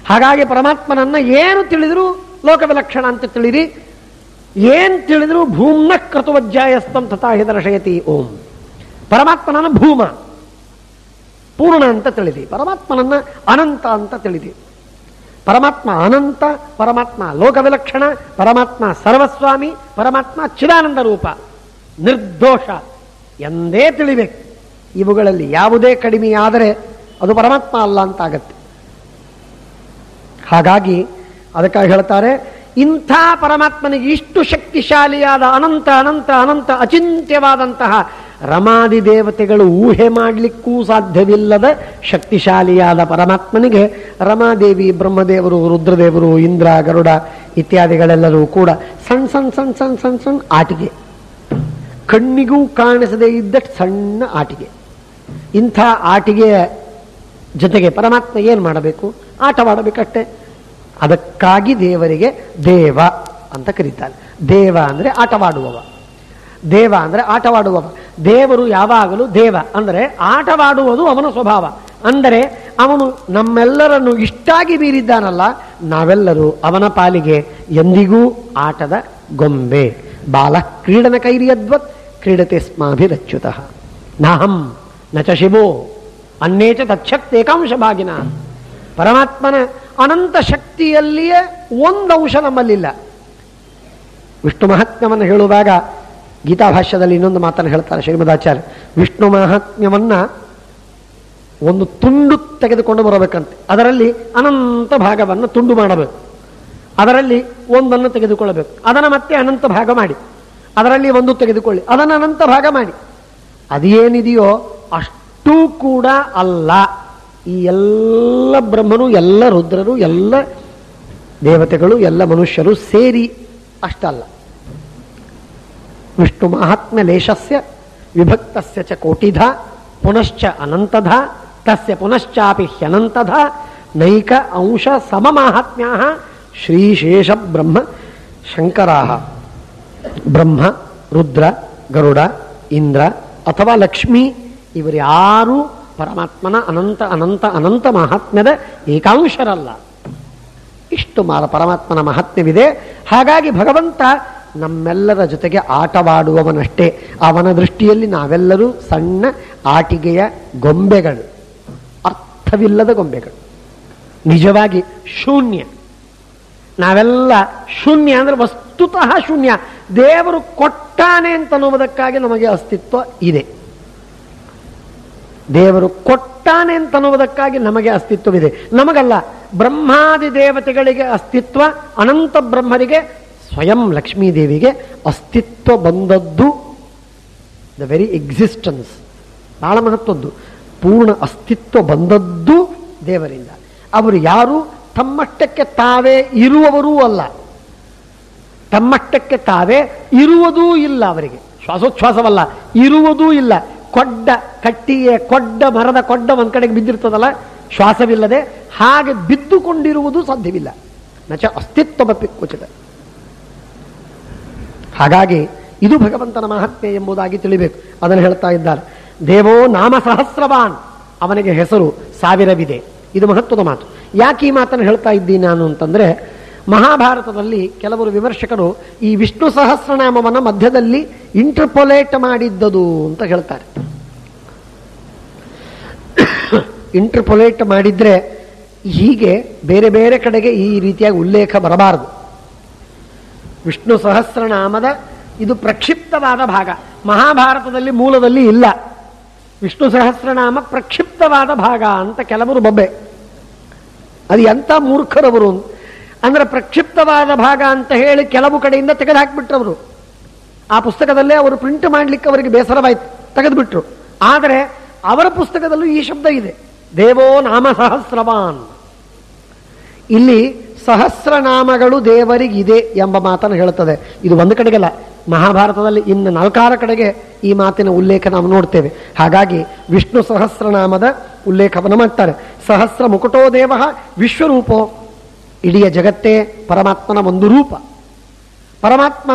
ಹಾಗಾಗಿ ಪರಮಾತ್ಮನನ್ನ ಏನು ತಿಳಿದರೂ ಲೋಕ ವಿಲಕ್ಷಣ ಅಂತ ತಿಳಿರಿ, ಏನ್ ತಿಳಿದ್ರು ಭೂಮ್ನ ಕ್ರತುವಜ್ಜಾಯಸ್ತಂ ತಥಾ ಹಿ ದರ್ಶಯತಿ ಓಂ. ಪರಮಾತ್ಮನನ್ನ ಭೂಮ ಪೂರ್ಣ ಅಂತ ತಿಳಿದಿ, ಪರಮಾತ್ಮನನ್ನ ಅನಂತ ಅಂತ ತಿಳಿದಿ. ಪರಮಾತ್ಮ ಅನಂತ, ಪರಮಾತ್ಮ ಲೋಕ ವಿಲಕ್ಷಣ, ಪರಮಾತ್ಮ ಸರ್ವಸ್ವಾಮಿ, ಪರಮಾತ್ಮ ಚಿದಾನಂದ ರೂಪ, ನಿರ್ದೋಷ ಎಂದೇ ತಿಳಿಬೇಕು. ಇವುಗಳಲ್ಲಿ ಯಾವುದೇ ಕಡಿಮೆಯಾದರೆ ಅದು ಪರಮಾತ್ಮ ಅಲ್ಲ ಅಂತಾಗತ್ತೆ. ಹಾಗಾಗಿ ಅದಕ್ಕಾಗಿ ಹೇಳ್ತಾರೆ, ಇಂಥ ಪರಮಾತ್ಮನಿಗೆ ಇಷ್ಟು ಶಕ್ತಿಶಾಲಿಯಾದ ಅನಂತ ಅನಂತ ಅನಂತ ಅಚಿಂತ್ಯವಾದಂತಹ ರಮಾದಿ ದೇವತೆಗಳು ಊಹೆ ಮಾಡಲಿಕ್ಕೂ ಸಾಧ್ಯವಿಲ್ಲದ ಶಕ್ತಿಶಾಲಿಯಾದ ಪರಮಾತ್ಮನಿಗೆ ರಮಾದೇವಿ, ಬ್ರಹ್ಮದೇವರು, ರುದ್ರದೇವರು, ಇಂದ್ರ, ಗರುಡ ಇತ್ಯಾದಿಗಳೆಲ್ಲರೂ ಕೂಡ ಸಣ್ಣ ಸಣ್ಣ ಸಣ್ಣ ಸಣ್ಣ ಸಣ್ಣ ಸಣ್ಣ ಆಟಿಕೆ. ಕಣ್ಣಿಗೂ ಕಾಣಿಸದೇ ಇದ್ದಷ್ಟು ಸಣ್ಣ ಆಟಿಕೆ. ಇಂಥ ಆಟಿಕೆಯ ಜೊತೆಗೆ ಪರಮಾತ್ಮ ಏನು ಮಾಡಬೇಕು? ಆಟವಾಡಬೇಕಷ್ಟೇ. ಅದಕ್ಕಾಗಿ ದೇವರಿಗೆ ದೇವ ಅಂತ ಕರೀತಾರೆ. ದೇವ ಅಂದರೆ ಆಟವಾಡುವವ, ದೇವ ಅಂದರೆ ಆಟವಾಡುವವ. ದೇವರು ಯಾವಾಗಲೂ ದೇವ ಅಂದರೆ ಆಟವಾಡುವುದು ಅವನ ಸ್ವಭಾವ. ಅಂದರೆ ಅವನು ನಮ್ಮೆಲ್ಲರನ್ನು ಇಷ್ಟಾಗಿ ಮೀರಿದ್ದಾನಲ್ಲ, ನಾವೆಲ್ಲರೂ ಅವನ ಪಾಲಿಗೆ ಎಂದಿಗೂ ಆಟದ ಗೊಂಬೆ. ಬಾಲ ಕ್ರೀಡನ ಕೈರಿಯದ್ವತ್ ಕ್ರೀಡತೆ ಸ್ಮಾಭಿರಚ್ಯುತಃ ನಾಹಂ ನಚ ಶಿವೋ ಅನ್ನೇಚ ತಚ್ಛಕ್ತಿ ಏಕಾಂಶ ಭಾಗಿನ. ಪರಮಾತ್ಮನ ಅನಂತ ಶಕ್ತಿಯಲ್ಲಿಯೇ ಒಂದು ಅಂಶ ನಮ್ಮಲ್ಲಿಲ್ಲ. ವಿಷ್ಣು ಮಹಾತ್ಮ್ಯವನ್ನು ಹೇಳುವಾಗ ಗೀತಾಭಾಷ್ಯದಲ್ಲಿ ಇನ್ನೊಂದು ಮಾತನ್ನು ಹೇಳ್ತಾರೆ ಶ್ರೀಮದಾಚಾರ್ಯ. ವಿಷ್ಣು ಮಹಾತ್ಮ್ಯವನ್ನ ಒಂದು ತುಂಡು ತೆಗೆದುಕೊಂಡು ಬರಬೇಕಂತೆ. ಅದರಲ್ಲಿ ಅನಂತ ಭಾಗವನ್ನು ತುಂಡು ಮಾಡಬೇಕು. ಅದರಲ್ಲಿ ಒಂದನ್ನು ತೆಗೆದುಕೊಳ್ಳಬೇಕು, ಅದನ್ನು ಮತ್ತೆ ಅನಂತ ಭಾಗ ಮಾಡಿ, ಅದರಲ್ಲಿ ಒಂದು ತೆಗೆದುಕೊಳ್ಳಿ, ಅದನ್ನು ಅನಂತ ಭಾಗ ಮಾಡಿ. ಅದೇನಿದೆಯೋ ಅಷ್ಟೂ ಕೂಡ ಅಲ್ಲ. ಈ ಎಲ್ಲ ಬ್ರಹ್ಮನು, ಎಲ್ಲ ರುದ್ರರು, ಎಲ್ಲ ದೇವತೆಗಳು, ಎಲ್ಲ ಮನುಷ್ಯರು ಸೇರಿ ಅಷ್ಟಲ್ಲ. ವಿಷ್ಣು ಮಹಾತ್ಮ್ಯ ಲೇಶಸ್ಯ ವಿಭಕ್ತಸ್ಯ ಚ ಕೋಟಿಧ ಪುನಶ್ಚ ಅನಂತಧ ತಸ್ಯ ಪುನಶ್ಚಾಪಿ ಹ್ಯನಂತಧ ನೈಕ ಅಂಶ ಸಮಮಾಹಾತ್ಮ್ಯ ಶ್ರೀಶೇಷ ಬ್ರಹ್ಮ ಶಂಕರಾಹ. ಬ್ರಹ್ಮ, ರುದ್ರ, ಗರುಡ, ಇಂದ್ರ ಅಥವಾ ಲಕ್ಷ್ಮೀ ಇವರ್ಯಾರೂ ಪರಮಾತ್ಮನ ಅನಂತ ಅನಂತ ಅನಂತ ಮಹಾತ್ಮ್ಯದ ಏಕಾಂಶರಲ್ಲ. ಇಷ್ಟು ಪರಮಾತ್ಮನ ಮಹಾತ್ಮ್ಯವಿದೆ. ಹಾಗಾಗಿ ಭಗವಂತ ನಮ್ಮೆಲ್ಲರ ಜೊತೆಗೆ ಆಟವಾಡುವವನಷ್ಟೇ. ಅವನ ದೃಷ್ಟಿಯಲ್ಲಿ ನಾವೆಲ್ಲರೂ ಸಣ್ಣ ಆಟಿಕೆಯ ಗೊಂಬೆಗಳು, ಅರ್ಥವಿಲ್ಲದ ಗೊಂಬೆಗಳು, ನಿಜವಾಗಿ ಶೂನ್ಯ. ನಾವೆಲ್ಲ ಶೂನ್ಯ ಅಂದರೆ ವಸ್ತುತಃ ಶೂನ್ಯ. ದೇವರು ಕೊಟ್ಟಾನೆ ಅಂತನ್ನುವುದಕ್ಕಾಗಿ ನಮಗೆ ಅಸ್ತಿತ್ವ ಇದೆ. ದೇವರು ಕೊಟ್ಟಾನೆ ಅಂತನ್ನುವುದಕ್ಕಾಗಿ ನಮಗೆ ಅಸ್ತಿತ್ವವಿದೆ. ನಮಗಲ್ಲ, ಬ್ರಹ್ಮಾದಿ ದೇವತೆಗಳಿಗೆ ಅಸ್ತಿತ್ವ, ಅನಂತ ಬ್ರಹ್ಮರಿಗೆ, ಸ್ವಯಂ ಲಕ್ಷ್ಮೀದೇವಿಗೆ ಅಸ್ತಿತ್ವ ಬಂದದ್ದು, ದ ವೆರಿ ಎಕ್ಸಿಸ್ಟೆನ್ಸ್, ಬಹಳ ಮಹತ್ವದ್ದು. ಪೂರ್ಣ ಅಸ್ತಿತ್ವ ಬಂದದ್ದು ದೇವರಿಂದ. ಅವರು ಯಾರು ತಮ್ಮಷ್ಟಕ್ಕೆ ತಾವೇ ಇರುವವರೂ ಅಲ್ಲ, ತಮ್ಮಷ್ಟಕ್ಕೆ ತಾವೇ ಇರುವುದೂ ಇಲ್ಲ. ಅವರಿಗೆ ಶ್ವಾಸೋಚ್ಛ್ವಾಸವಲ್ಲ, ಇರುವುದೂ ಇಲ್ಲ. ಕೊಡ್ಡ ಕಟ್ಟಿಗೆ, ಕೊಡ್ಡ ಮರದ ಕೊಡ್ಡ ಒಂದ್ ಕಡೆಗೆ ಬಿದ್ದಿರ್ತದಲ್ಲ, ಶ್ವಾಸವಿಲ್ಲದೆ ಹಾಗೆ ಬಿದ್ದುಕೊಂಡಿರುವುದು ಸಾಧ್ಯವಿಲ್ಲ. ನಚ ಅಸ್ತಿತ್ವ ಕ್ವಚಿತ. ಹಾಗಾಗಿ ಇದು ಭಗವಂತನ ಮಹಾತ್ಮೆ ಎಂಬುದಾಗಿ ತಿಳಿಬೇಕು. ಅದನ್ನು ಹೇಳ್ತಾ ಇದ್ದಾರೆ. ದೇವೋ ನಾಮ ಸಹಸ್ರವಾನ್, ಅವನಿಗೆ ಹೆಸರು ಸಾವಿರವಿದೆ. ಇದು ಮಹತ್ವದ ಮಾತು. ಯಾಕೆ ಈ ಮಾತನ್ನು ಹೇಳ್ತಾ ಇದ್ದೀನಿ ನಾನು ಅಂತಂದ್ರೆ, ಮಹಾಭಾರತದಲ್ಲಿ ಕೆಲವರು ವಿಮರ್ಶಕರು ಈ ವಿಷ್ಣು ಸಹಸ್ರನಾಮವನ್ನು ಮಧ್ಯದಲ್ಲಿ ಇಂಟರ್ಪೊಲೇಟ್ ಮಾಡಿದ್ದದು ಅಂತ ಹೇಳ್ತಾರೆ. ಇಂಟರ್ಪೊಲೇಟ್ ಮಾಡಿದ್ರೆ ಹೀಗೆ ಬೇರೆ ಬೇರೆ ಕಡೆಗೆ ಈ ರೀತಿಯಾಗಿ ಉಲ್ಲೇಖ ಬರಬಾರದು. ವಿಷ್ಣು ಸಹಸ್ರನಾಮದ ಇದು ಪ್ರಕ್ಷಿಪ್ತವಾದ ಭಾಗ ಮಹಾಭಾರತದಲ್ಲಿ ಮೂಲದಲ್ಲಿ ಇಲ್ಲ. ವಿಷ್ಣು ಸಹಸ್ರನಾಮ ಪ್ರಕ್ಷಿಪ್ತವಾದ ಭಾಗ ಅಂತ ಕೆಲವರು ಬೊಬ್ಬೆ. ಅದು ಎಂಥ ಮೂರ್ಖರವರು ಅಂದ್ರೆ, ಪ್ರಕ್ಷಿಪ್ತವಾದ ಭಾಗ ಅಂತ ಹೇಳಿ ಕೆಲವು ಕಡೆಯಿಂದ ತೆಗೆದುಹಾಕಿಬಿಟ್ರವರು. ಆ ಪುಸ್ತಕದಲ್ಲೇ ಅವರು ಪ್ರಿಂಟ್ ಮಾಡ್ಲಿಕ್ಕೆ ಅವರಿಗೆ ಬೇಸರವಾಯ್ತು, ತೆಗೆದುಬಿಟ್ರು. ಆದರೆ ಅವರ ಪುಸ್ತಕದಲ್ಲೂ ಈ ಶಬ್ದ ಇದೆ, ದೇವೋ ನಾಮ ಸಹಸ್ರವಾನ್. ಇಲ್ಲಿ ಸಹಸ್ರನಾಮಗಳು ದೇವರಿಗಿದೆ ಎಂಬ ಮಾತನ್ನು ಹೇಳುತ್ತದೆ. ಇದು ಒಂದು ಕಡೆಗಲ್ಲ, ಮಹಾಭಾರತದಲ್ಲಿ ಇನ್ನು 4 ಕಡೆಗೆ ಈ ಮಾತಿನ ಉಲ್ಲೇಖ ನಾವು ನೋಡ್ತೇವೆ. ಹಾಗಾಗಿ ವಿಷ್ಣು ಸಹಸ್ರನಾಮದ ಉಲ್ಲೇಖವನ್ನು ಮಾಡ್ತಾರೆ. ಸಹಸ್ರ ಮುಕುಟೋ ದೇವ ವಿಶ್ವರೂಪೋ, ಇಡೀ ಜಗತ್ತೇ ಪರಮಾತ್ಮನ ಒಂದು ರೂಪ. ಪರಮಾತ್ಮ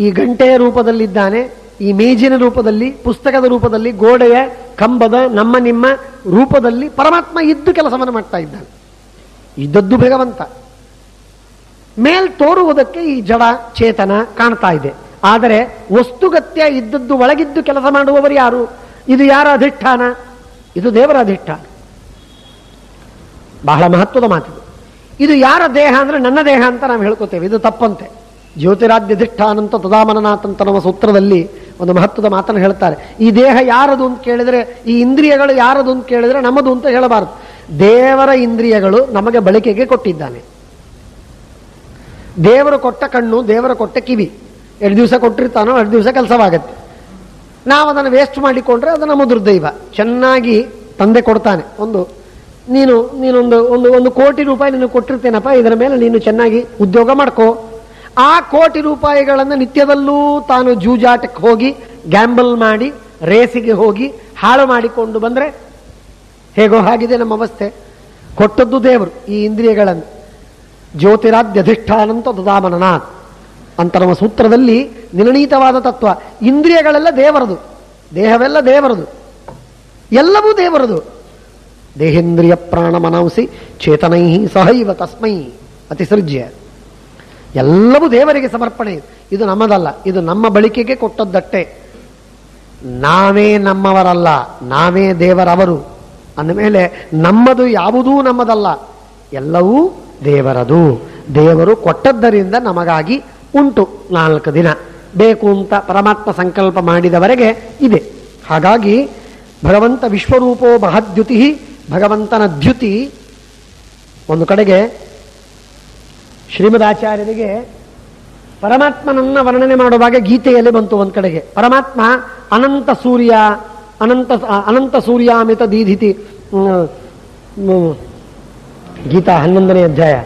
ಈ ಗಂಟೆಯ ರೂಪದಲ್ಲಿದ್ದಾನೆ, ಈ ಮೇಜಿನ ರೂಪದಲ್ಲಿ, ಪುಸ್ತಕದ ರೂಪದಲ್ಲಿ, ಗೋಡೆಯ ಕಂಬದ ನಮ್ಮ ನಿಮ್ಮ ರೂಪದಲ್ಲಿ ಪರಮಾತ್ಮ ಇದ್ದು ಕೆಲಸವನ್ನು ಮಾಡ್ತಾ ಇದ್ದಾನೆ. ಇದ್ದದ್ದು ಭಗವಂತ. ಮೇಲ್ ತೋರುವುದಕ್ಕೆ ಈ ಜಡ ಚೇತನ ಕಾಣ್ತಾ ಇದೆ. ಆದರೆ ವಸ್ತುಗತ್ಯ ಇದ್ದದ್ದು, ಒಳಗಿದ್ದು ಕೆಲಸ ಮಾಡುವವರು ಯಾರು? ಇದು ಯಾರ ಅಧಿಷ್ಠಾನ? ಇದು ದೇವರ ಅಧಿಷ್ಠಾನ. ಬಹಳ ಮಹತ್ವದ ಮಾತಿದು. ಇದು ಯಾರ ದೇಹ ಅಂದ್ರೆ ನನ್ನ ದೇಹ ಅಂತ ನಾವು ಹೇಳ್ಕೊತೇವೆ. ಇದು ತಪ್ಪಂತೆ. ಜ್ಯೋತಿರಾಧ್ಯಧಿಷ್ಠಾನಂತ ತದಾಮನನಾಥಂತ ನಮ್ಮ ಸೂತ್ರದಲ್ಲಿ ಒಂದು ಮಹತ್ವದ ಮಾತನ್ನು ಹೇಳ್ತಾರೆ. ಈ ದೇಹ ಯಾರದು ಅಂತ ಕೇಳಿದ್ರೆ, ಈ ಇಂದ್ರಿಯಗಳು ಯಾರದು ಅಂತ ಕೇಳಿದ್ರೆ ನಮ್ಮದು ಅಂತ ಹೇಳಬಾರದು. ದೇವರ ಇಂದ್ರಿಯಗಳು ನಮಗೆ ಬಳಕೆಗೆ ಕೊಟ್ಟಿದ್ದಾನೆ. ದೇವರು ಕೊಟ್ಟ ಕಣ್ಣು, ದೇವರು ಕೊಟ್ಟ ಕಿವಿ, 2 ದಿವಸ ಕೊಟ್ಟಿರ್ತಾನೋ 2 ದಿವಸ ಕೆಲಸವಾಗತ್ತೆ. ನಾವು ಅದನ್ನು ವೇಸ್ಟ್ ಮಾಡಿಕೊಂಡ್ರೆ ಅದು ನಮ್ಮ ದುರ್ದೈವ. ಚೆನ್ನಾಗಿ ತಂದೆ ಕೊಡ್ತಾನೆ. ನೀನೊಂದು ಒಂದು ಕೋಟಿ ರೂಪಾಯಿ ನೀನು ಕೊಟ್ಟಿರ್ತೇನಪ್ಪ, ಇದರ ಮೇಲೆ ನೀನು ಚೆನ್ನಾಗಿ ಉದ್ಯೋಗ ಮಾಡ್ಕೋ. ಆ ಕೋಟಿ ರೂಪಾಯಿಗಳನ್ನು ನಿತ್ಯದಲ್ಲೂ ತಾನು ಜೂಜಾಟಕ್ಕೆ ಹೋಗಿ ಗ್ಯಾಂಬಲ್ ಮಾಡಿ ರೇಸಿಗೆ ಹೋಗಿ ಹಾಳು ಮಾಡಿಕೊಂಡು ಬಂದರೆ ಹೇಗೋ ಹಾಗಿದೆ ನಮ್ಮ ಅವಸ್ಥೆ. ಕೊಟ್ಟದ್ದು ದೇವರು ಈ ಇಂದ್ರಿಯಗಳನ್ನು. ಜ್ಯೋತಿರಾದ್ಯಧಿಷ್ಠಾನಂತ ದುದಾಮನನಾಥ್ ಅಂತ ನಮ್ಮ ಸೂತ್ರದಲ್ಲಿ ನಿರ್ಣೀತವಾದ ತತ್ವ. ಇಂದ್ರಿಯಗಳೆಲ್ಲ ದೇವರದು, ದೇಹವೆಲ್ಲ ದೇವರದು, ಎಲ್ಲವೂ ದೇವರದು. ದೇಹೇಂದ್ರಿಯ ಪ್ರಾಣ ಮನಂಸಿ ಚೇತನೈ ಸಹೈವ ತಸ್ಮೈ ಅತಿಸೃಜ್ಯ. ಎಲ್ಲವೂ ದೇವರಿಗೆ ಸಮರ್ಪಣೆ. ಇದು ನಮ್ಮದಲ್ಲ, ಇದು ನಮ್ಮ ಬಳಿಕೆಗೆ ಕೊಟ್ಟದ್ದಷ್ಟೇ. ನಾವೇ ನಮ್ಮವರಲ್ಲ, ನಾವೇ ದೇವರವರು ಅಂದಮೇಲೆ ನಮ್ಮದು ಯಾವುದೂ ನಮ್ಮದಲ್ಲ, ಎಲ್ಲವೂ ದೇವರದು. ದೇವರು ಕೊಟ್ಟದ್ದರಿಂದ ನಮಗಾಗಿ ಉಂಟು. 4 ದಿನ ಬೇಕು ಅಂತ ಪರಮಾತ್ಮ ಸಂಕಲ್ಪ ಮಾಡಿದವರೆಗೆ ಇದೆ. ಹಾಗಾಗಿ ಭಗವಂತ ವಿಶ್ವರೂಪೋ ಮಹದ್ಯುತಿ, ಭಗವಂತನ ದ್ಯುತಿ. ಒಂದು ಕಡೆಗೆ ಶ್ರೀಮದಾಚಾರ್ಯರಿಗೆ ಪರಮಾತ್ಮನನ್ನ ವರ್ಣನೆ ಮಾಡುವಾಗ ಗೀತೆಯಲ್ಲಿ ಬಂತು. ಒಂದು ಕಡೆಗೆ ಪರಮಾತ್ಮ ಅನಂತ ಸೂರ್ಯ, ಅನಂತ ಸೂರ್ಯಾಮಿತ ದೀಧಿತಿ, ಗೀತಾ 11ನೇ ಅಧ್ಯಾಯ